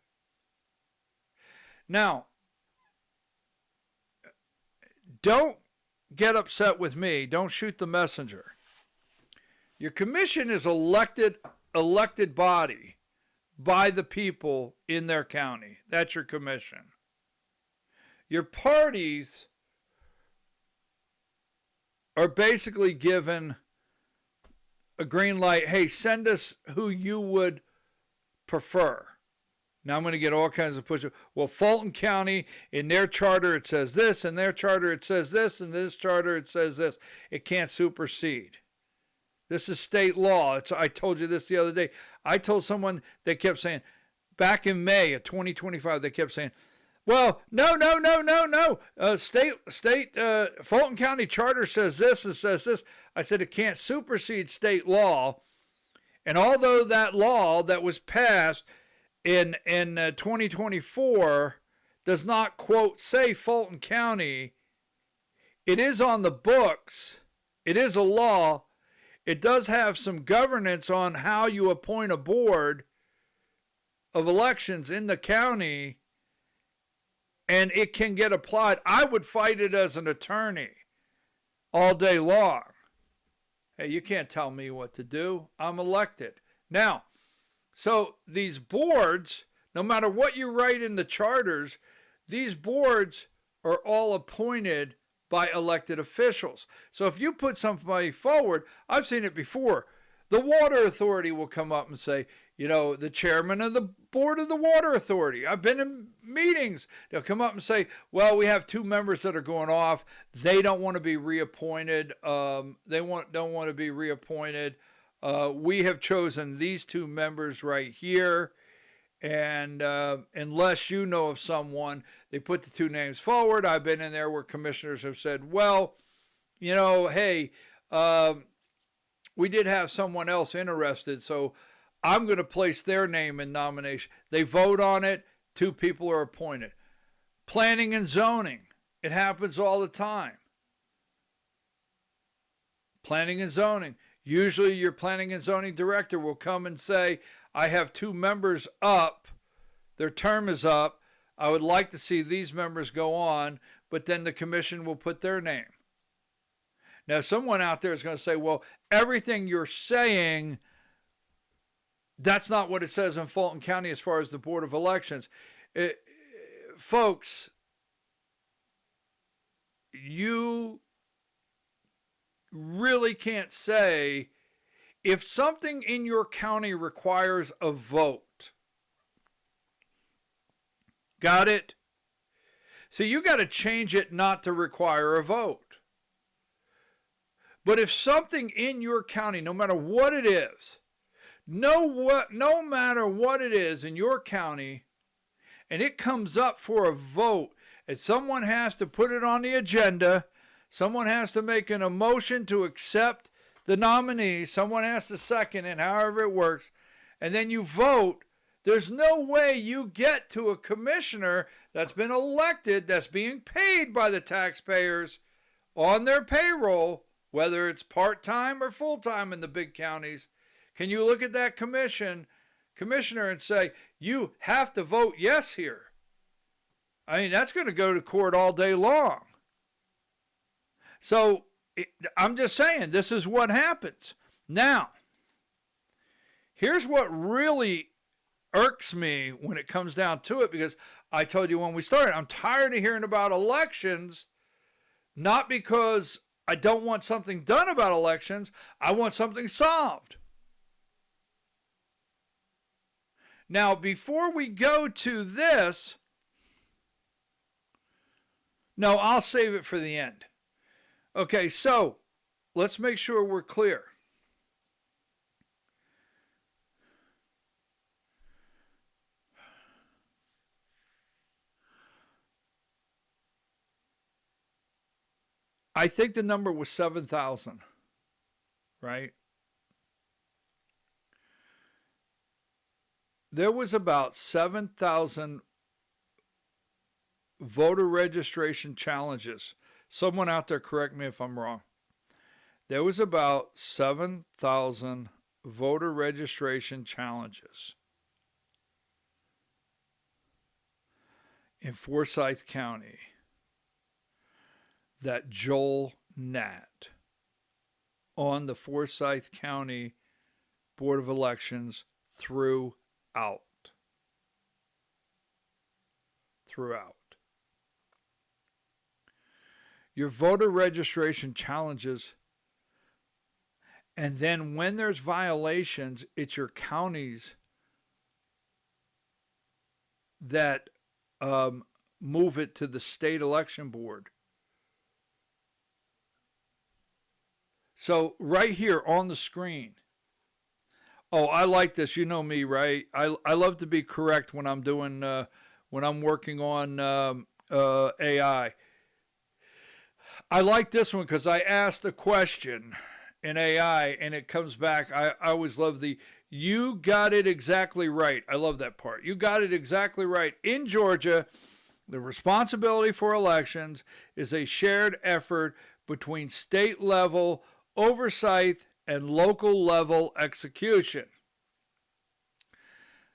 Now, don't get upset with me. Don't shoot the messenger. Your commission is elected body by the people in their county. That's your commission. Your parties are basically given a green light. Hey, send us who you would prefer. Now I'm going to get all kinds of push. Well, Fulton County, in their charter it says this, in their charter it says this, in this charter it says this. It can't supersede. This is state law. I told you this the other day. I told someone, they kept saying, back in May of 2025, they kept saying, well, no. Fulton County charter says this and says this. I said it can't supersede state law. And although that law that was passed in 2024 does not, quote, say Fulton County, it is on the books. It is a law. It does have some governance on how you appoint a board of elections in the county, and it can get applied. I would fight it as an attorney all day long. Hey, you can't tell me what to do. I'm elected. Now, so these boards, no matter what you write in the charters, these boards are all appointed by elected officials. So if you put somebody forward, I've seen it before. The Water Authority will come up and say, the chairman of the board of the Water Authority. I've been in meetings. They'll come up and say, well, we have 2 members that are going off. They don't want to be reappointed. Don't want to be reappointed. We have chosen these 2 members right here. And unless you know of someone, they put the 2 names forward. I've been in there where commissioners have said, well, hey, we did have someone else interested, so I'm going to place their name in nomination. They vote on it. 2 people are appointed. Planning and zoning. It happens all the time. Planning and zoning. Usually your planning and zoning director will come and say, I have 2 members up. Their term is up. I would like to see these members go on, but then the commission will put their name. Now, someone out there is going to say, well, everything you're saying, that's not what it says in Fulton County as far as the Board of Elections. Folks, you really can't say if something in your county requires a vote. Got it? So you got to change it not to require a vote. But if something in your county, no matter what it is, no matter what it is in your county, and it comes up for a vote, and someone has to put it on the agenda, someone has to make a motion to accept the nominee, someone has to second it, however it works, and then you vote, there's no way you get to a commissioner that's been elected, that's being paid by the taxpayers on their payroll, whether it's part-time or full-time in the big counties. Can you look at that commissioner and say, you have to vote yes here? I mean, that's going to go to court all day long. So I'm just saying, this is what happens. Now, here's what really irks me when it comes down to it, because I told you when we started, I'm tired of hearing about elections, not because I don't want something done about elections, I want something solved. Now, before we go to this, no, I'll save it for the end. Okay, so let's make sure we're clear. I think the number was 7,000, right? There was about 7,000 voter registration challenges. Someone out there correct me if I'm wrong. There was about 7,000 voter registration challenges in Forsyth County that Joel Nat on the Forsyth County Board of Elections threw out. Your voter registration challenges, and then when there's violations, it's your county's that move it to the state election board. So right here on the screen. Oh, I like this. You know me, right? I love to be correct when I'm doing when I'm working on AI. I like this one because I asked a question in AI and it comes back. I always love the "you got it exactly right." I love that part. You got it exactly right. In Georgia, the responsibility for elections is a shared effort between state level oversight and local level execution.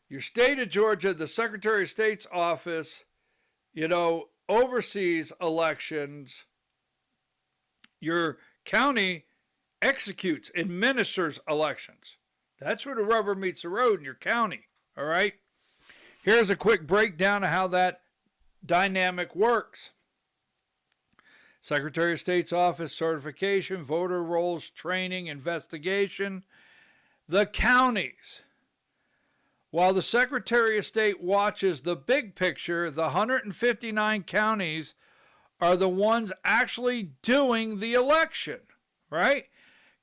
Your state of Georgia, the Secretary of State's office, oversees elections. Your county executes, administers elections. That's where the rubber meets the road in your county, all right? Here's a quick breakdown of how that dynamic works. Secretary of State's office, certification, voter rolls, training, investigation. The counties. While the Secretary of State watches the big picture, the 159 counties are the ones actually doing the election, right?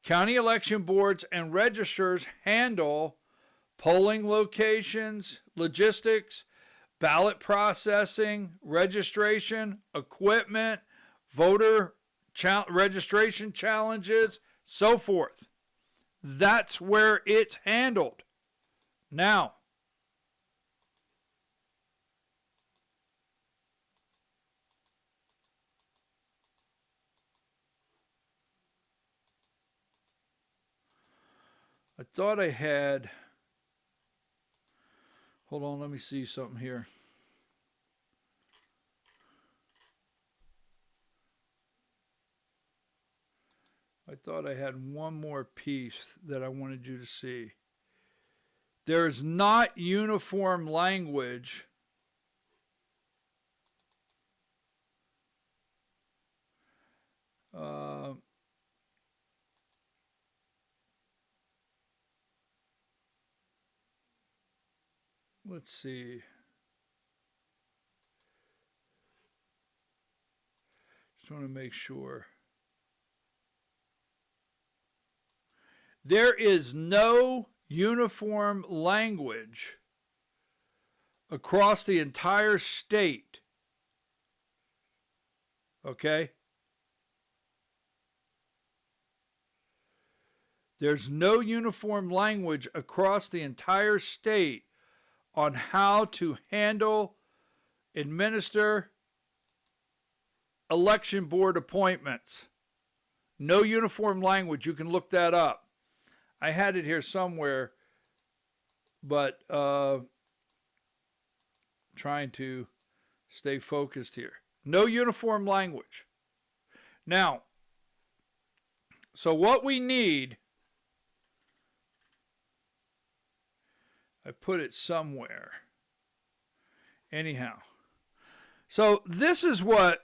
County election boards and registers handle polling locations, logistics, ballot processing, registration, equipment, voter registration challenges, so forth. That's where it's handled. Now, I thought I had, hold on, let me see something here. I thought I had one more piece that I wanted you to see. There's not uniform language let's see. Just want to make sure. There is no uniform language across the entire state. Okay? There's no uniform language across the entire state on how to handle, administer election board appointments. No uniform language. You can look that up. I had it here somewhere, but trying to stay focused here. No uniform language. Now, so what we need, I put it somewhere. Anyhow, so this is what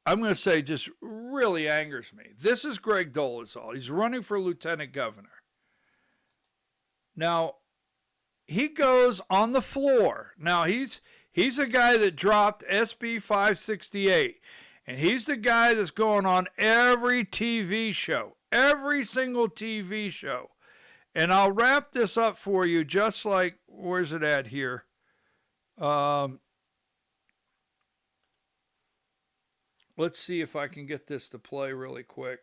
I'm going to say just really angers me. This is Greg Dolezal. He's running for lieutenant governor. Now, he goes on the floor. Now, he's a guy that dropped SB 568. And he's the guy that's going on every TV show. Every single TV show. And I'll wrap this up for you just like, where's it at here? Let's see if I can get this to play really quick.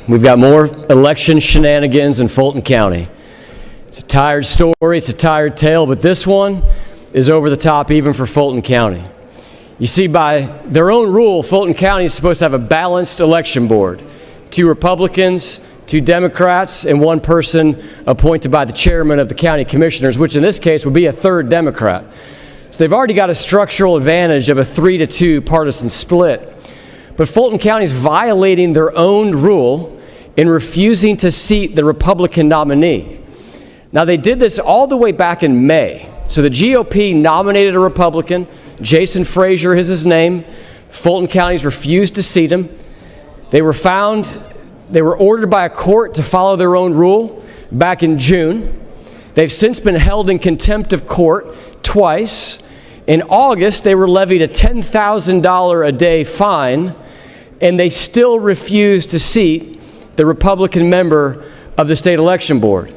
We've got more election shenanigans in Fulton County. It's a tired story, it's a tired tale, but this one is over the top even for Fulton County. You see, by their own rule, Fulton County is supposed to have a balanced election board. 2 Republicans, 2 Democrats, and 1 person appointed by the chairman of the county commissioners, which in this case would be a 3rd Democrat. So they've already got a structural advantage of a 3-2 partisan split. But Fulton County is violating their own rule in refusing to seat the Republican nominee. Now, they did this all the way back in May. So the GOP nominated a Republican. Jason Frazier is his name. Fulton County's refused to seat him. They were ordered by a court to follow their own rule back in June. They've since been held in contempt of court twice. In August, they were levied a $10,000 a day fine, and they still refuse to seat the Republican member of the state election board.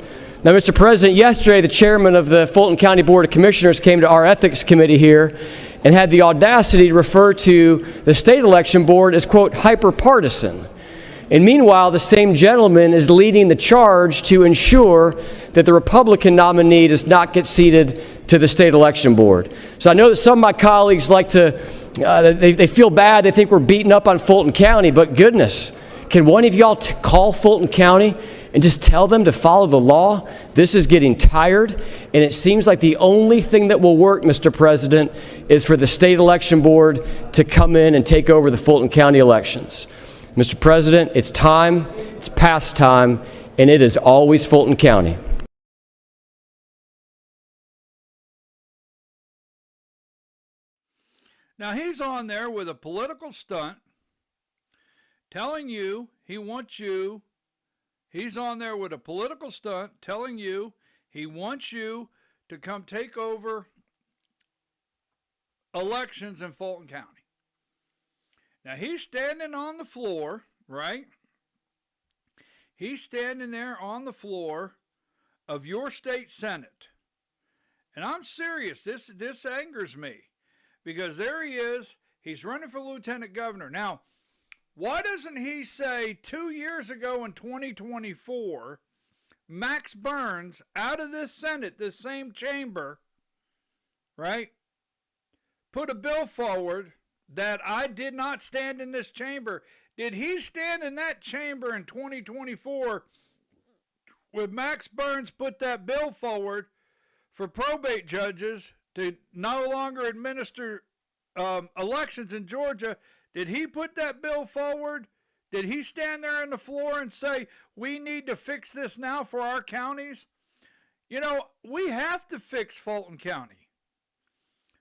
Now, Mr. President, yesterday the chairman of the Fulton County Board of Commissioners came to our ethics committee here and had the audacity to refer to the state election board as, quote, hyper-partisan. And meanwhile, the same gentleman is leading the charge to ensure that the Republican nominee does not get seated to the state election board. So I know that some of my colleagues like to, they feel bad, they think we're beating up on Fulton County, but goodness, can one of y'all call Fulton County and just tell them to follow the law? This is getting tired, and it seems like the only thing that will work, Mr. President, is for the state election board to come in and take over the Fulton County elections. Mr. President, it's time, it's past time, and it is always Fulton County. Now he's on there with a political stunt telling you he wants you. He's on there with a political stunt telling you he wants you to come take over elections in Fulton County. Now he's standing on the floor, right? He's standing there on the floor of your state Senate. And I'm serious, this angers me. Because there he is, he's running for lieutenant governor. Now, why doesn't he say 2 years ago in 2024, Max Burns, out of this Senate, this same chamber, right, put a bill forward that I did not stand in this chamber. Did he stand in that chamber in 2024 when Max Burns put that bill forward for probate judges to no longer administer elections in Georgia? Did he put that bill forward? Did he stand there on the floor and say, we need to fix this now for our counties? You know, we have to fix Fulton County.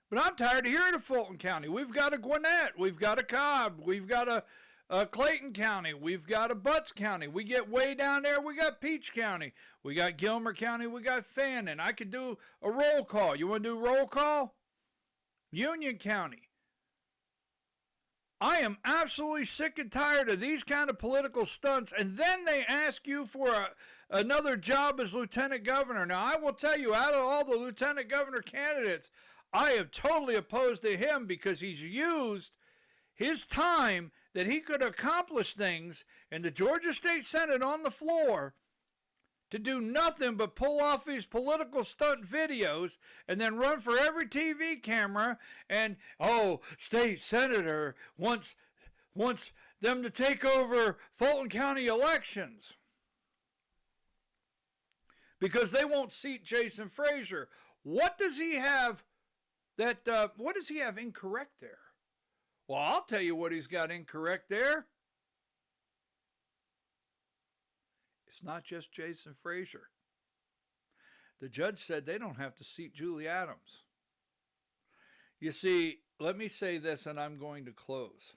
But I'm tired of hearing of Fulton County. We've got a Gwinnett. We've got a Cobb. We've got a Clayton County. We've got a Butts County. We get way down there, we got Peach County. We got Gilmer County. We got Fannin. I could do a roll call. You want to do roll call? Union County. I am absolutely sick and tired of these kind of political stunts, and then they ask you for another job as lieutenant governor. Now, I will tell you, out of all the lieutenant governor candidates, I am totally opposed to him because he's used his time that he could accomplish things in the Georgia State Senate on the floor to do nothing but pull off these political stunt videos and then run for every TV camera and, oh, state senator wants them to take over Fulton County elections because they won't seat Jason Frazier. What does he have what does he have incorrect there? Well, I'll tell you what he's got incorrect there. It's not just Jason Frazier. The judge said they don't have to seat Julie Adams. You see, let me say this and I'm going to close.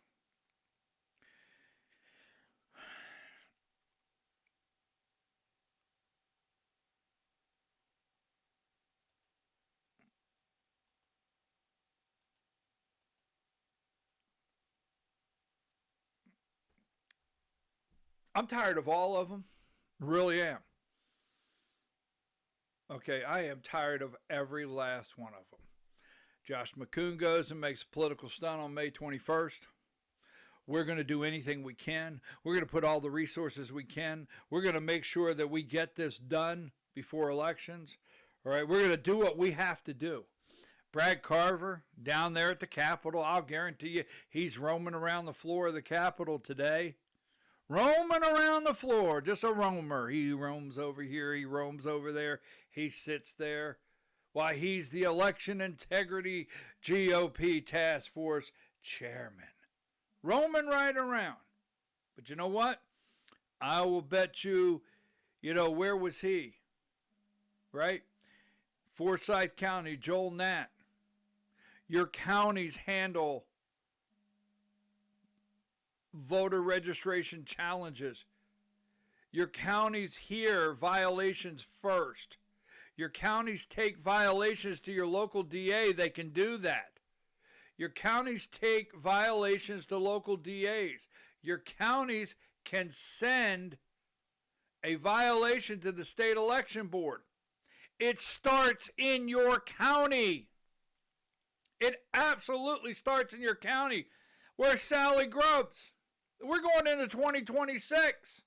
I'm tired of all of them. Really am. Okay, I am tired of every last one of them. Josh McCoon goes and makes a political stunt on May 21st. We're going to do anything we can. We're going to put all the resources we can. We're going to make sure that we get this done before elections. All right, we're going to do what we have to do. Brad Carver, down there at the Capitol, I'll guarantee you he's roaming around the floor of the Capitol today. Roaming around the floor, just a roamer. He roams over here, he roams over there, he sits there. Why, he's the Election Integrity GOP Task Force Chairman. Roaming right around. But you know what? I will bet you, where was he? Right? Forsyth County, Joel Nat. Your counties handle voter registration challenges. Your counties hear violations first. Your counties take violations to your local DA. They can do that. Your counties take violations to local DAs. Your counties can send a violation to the state election board. It starts in your county. It absolutely starts in your county. Where's Sally Grubbs? We're going into 2026.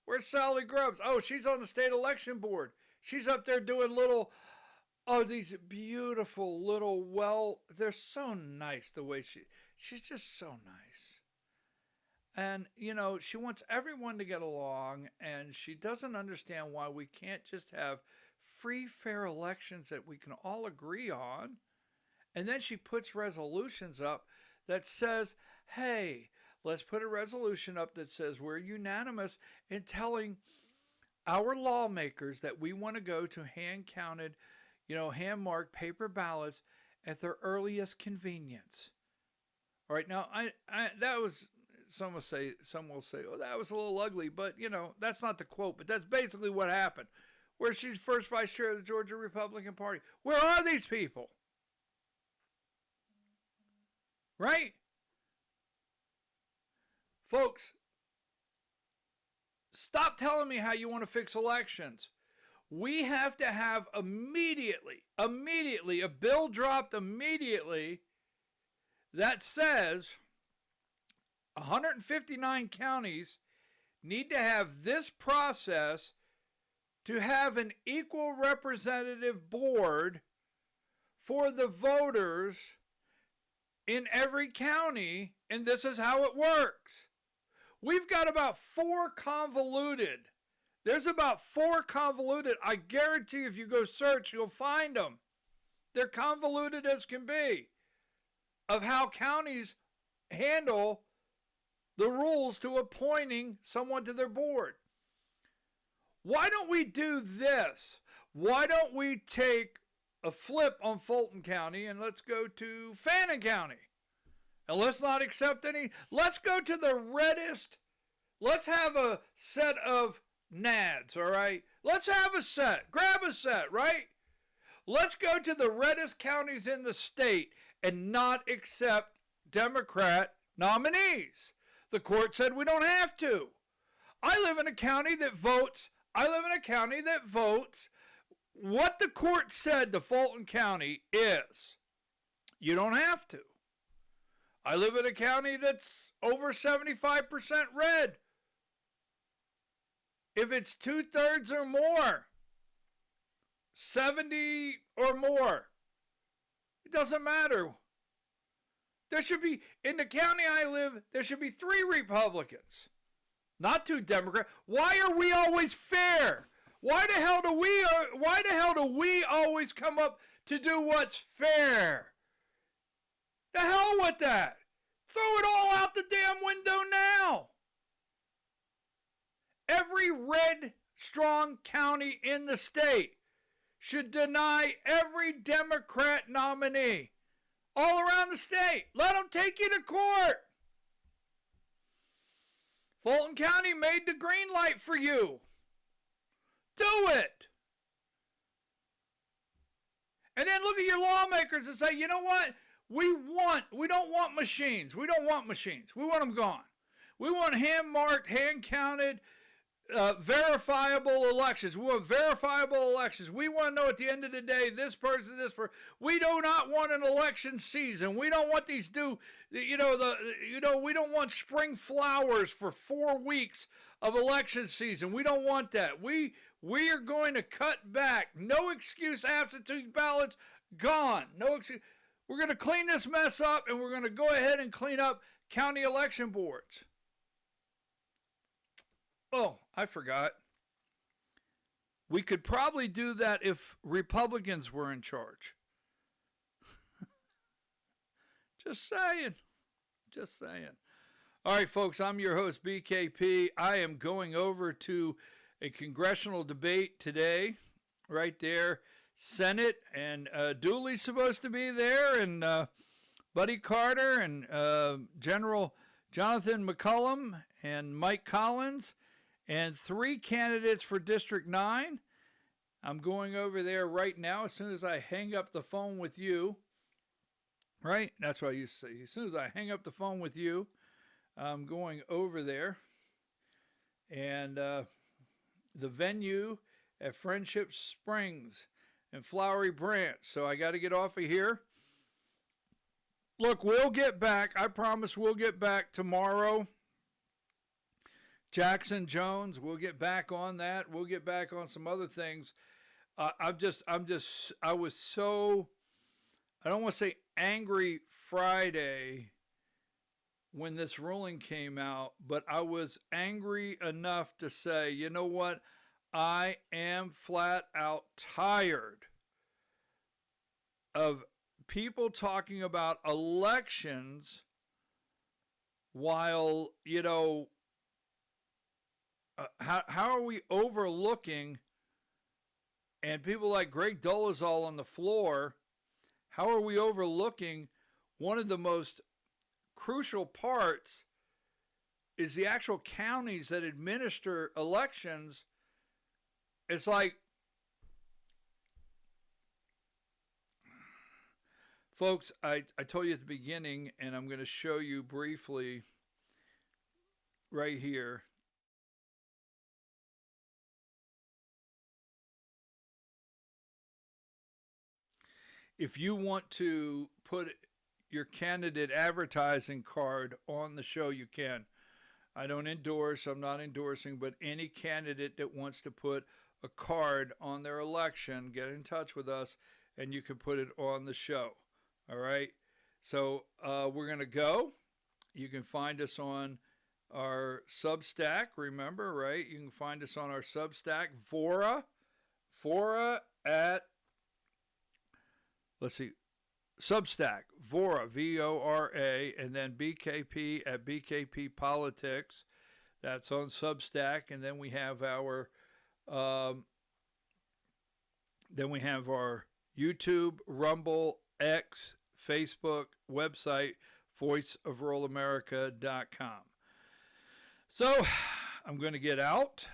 Where's Sally Grubbs? Oh, she's on the state election board. She's up there doing these beautiful little, they're so nice the way she's just so nice. And, she wants everyone to get along, and she doesn't understand why we can't just have free, fair elections that we can all agree on. And then she puts resolutions up that says, hey, let's put a resolution up that says we're unanimous in telling our lawmakers that we want to go to hand-counted, hand-marked paper ballots at their earliest convenience. All right, now, that was... Some will say, oh, that was a little ugly, but, that's not the quote, but that's basically what happened. Where she's first vice chair of the Georgia Republican Party. Where are these people? Right? Folks, stop telling me how you want to fix elections. We have to have immediately, a bill dropped immediately that says 159 counties need to have this process to have an equal representative board for the voters in every county, and this is how it works. We've got about four convoluted. I guarantee if you go search, you'll find them. They're convoluted as can be of how counties handle the rules to appointing someone to their board. Why don't we do this? Why don't we take a flip on Fulton County and let's go to Fannin County? And let's not accept any. Let's go to the reddest. Let's have a set of nads, all right? Let's have a set. Grab a set, right? Let's go to the reddest counties in the state and not accept Democrat nominees. The court said we don't have to. I live in a county that votes. What the court said to Fulton County is you don't have to. I live in a county that's over 75% red. If it's 2/3 or more, 70 or more, it doesn't matter. There should be, in the county I live, there should be 3 Republicans, not 2 Democrats. Why are we always fair? Why the hell do we always come up to do what's fair? The hell with that. Throw it all out the damn window now. Every red strong county in the state should deny every Democrat nominee all around the state. Let them take you to court. Fulton County made the green light for you. Do it. And then look at your lawmakers and say, you know what? We don't want machines. We want them gone. We want hand-marked, hand-counted, verifiable elections. We want verifiable elections. We want to know at the end of the day, this person. We do not want an election season. We don't want we don't want spring flowers for 4 weeks of election season. We don't want that. We are going to cut back. No excuse absentee ballots, gone. No excuse. We're going to clean this mess up, and we're going to go ahead and clean up county election boards. Oh, I forgot. We could probably do that if Republicans were in charge. Just saying. All right, folks, I'm your host, BKP. I am going over to a congressional debate today, right there, Senate, and Dooley's supposed to be there, and Buddy Carter, and General Jonathan McCullum, and Mike Collins, and 3 candidates for District 9. I'm going over there right now as soon as I hang up the phone with you. Right? That's what I used to say. As soon as I hang up the phone with you, I'm going over there. And the venue at Friendship Springs and Flowery Branch. So I got to get off of here. Look, we'll get back. I promise we'll get back tomorrow. Jackson Jones, we'll get back on that. We'll get back on some other things. I was so, I don't want to say angry Friday when this ruling came out, but I was angry enough to say, you know what? I am flat out tired of people talking about elections while, you know, how are we overlooking, and people like Greg Dolezal on the floor, how are we overlooking one of the most crucial parts is the actual counties that administer elections? It's like, folks, I told you at the beginning, and I'm going to show you briefly right here. If you want to put your candidate advertising card on the show, you can. I don't endorse, I'm not endorsing, but any candidate that wants to put a card on their election, get in touch with us and you can put it on the show. All right. So we're going to go. You can find us on our Substack. Remember, right? You can find us on our Substack, Vora at, let's see, Substack, Vora, V-O-R-A, and then BKP at BKP Politics. That's on Substack. And then we have our YouTube, Rumble, X, Facebook, website, voiceofruralamerica.com. So I'm going to get out.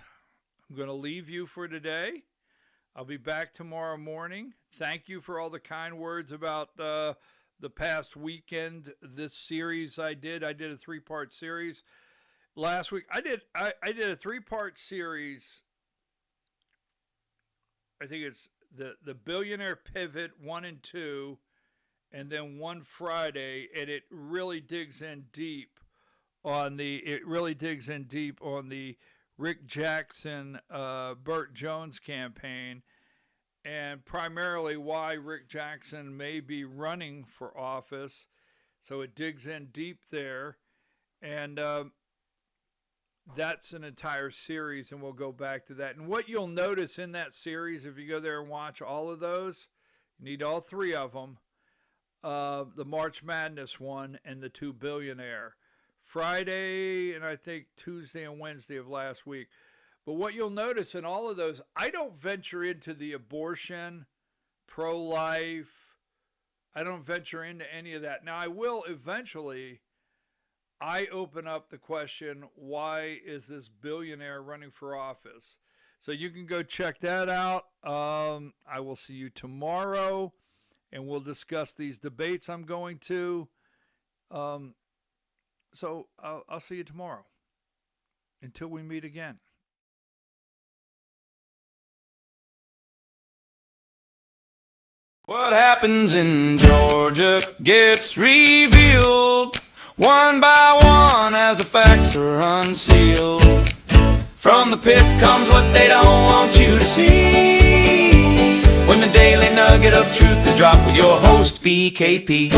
I'm going to leave you for today. I'll be back tomorrow morning. Thank you for all the kind words about the past weekend. This series I did a 3-part series last week. I did a 3-part series. I think it's the Billionaire Pivot 1 and 2, and then one Friday, and it really digs in deep on the Rick Jackson, Burt Jones campaign, and primarily why Rick Jackson may be running for office. So it digs in deep there, and that's an entire series, and we'll go back to that. And what you'll notice in that series, if you go there and watch all of those, you need all 3 of them, the March Madness one and the 2 Billionaire. Friday and I think Tuesday and Wednesday of last week. But what you'll notice in all of those, I don't venture into the abortion, pro-life. I don't venture into any of that. Now, I will eventually. I open up the question, why is this billionaire running for office? So you can go check that out. I will see you tomorrow, and we'll discuss these debates I'm going to. So I'll see you tomorrow. Until we meet again. What happens in Georgia gets revealed one by one as the facts are unsealed. From the pit comes what they don't want you to see. When the daily nugget of truth is dropped with your host, BKP.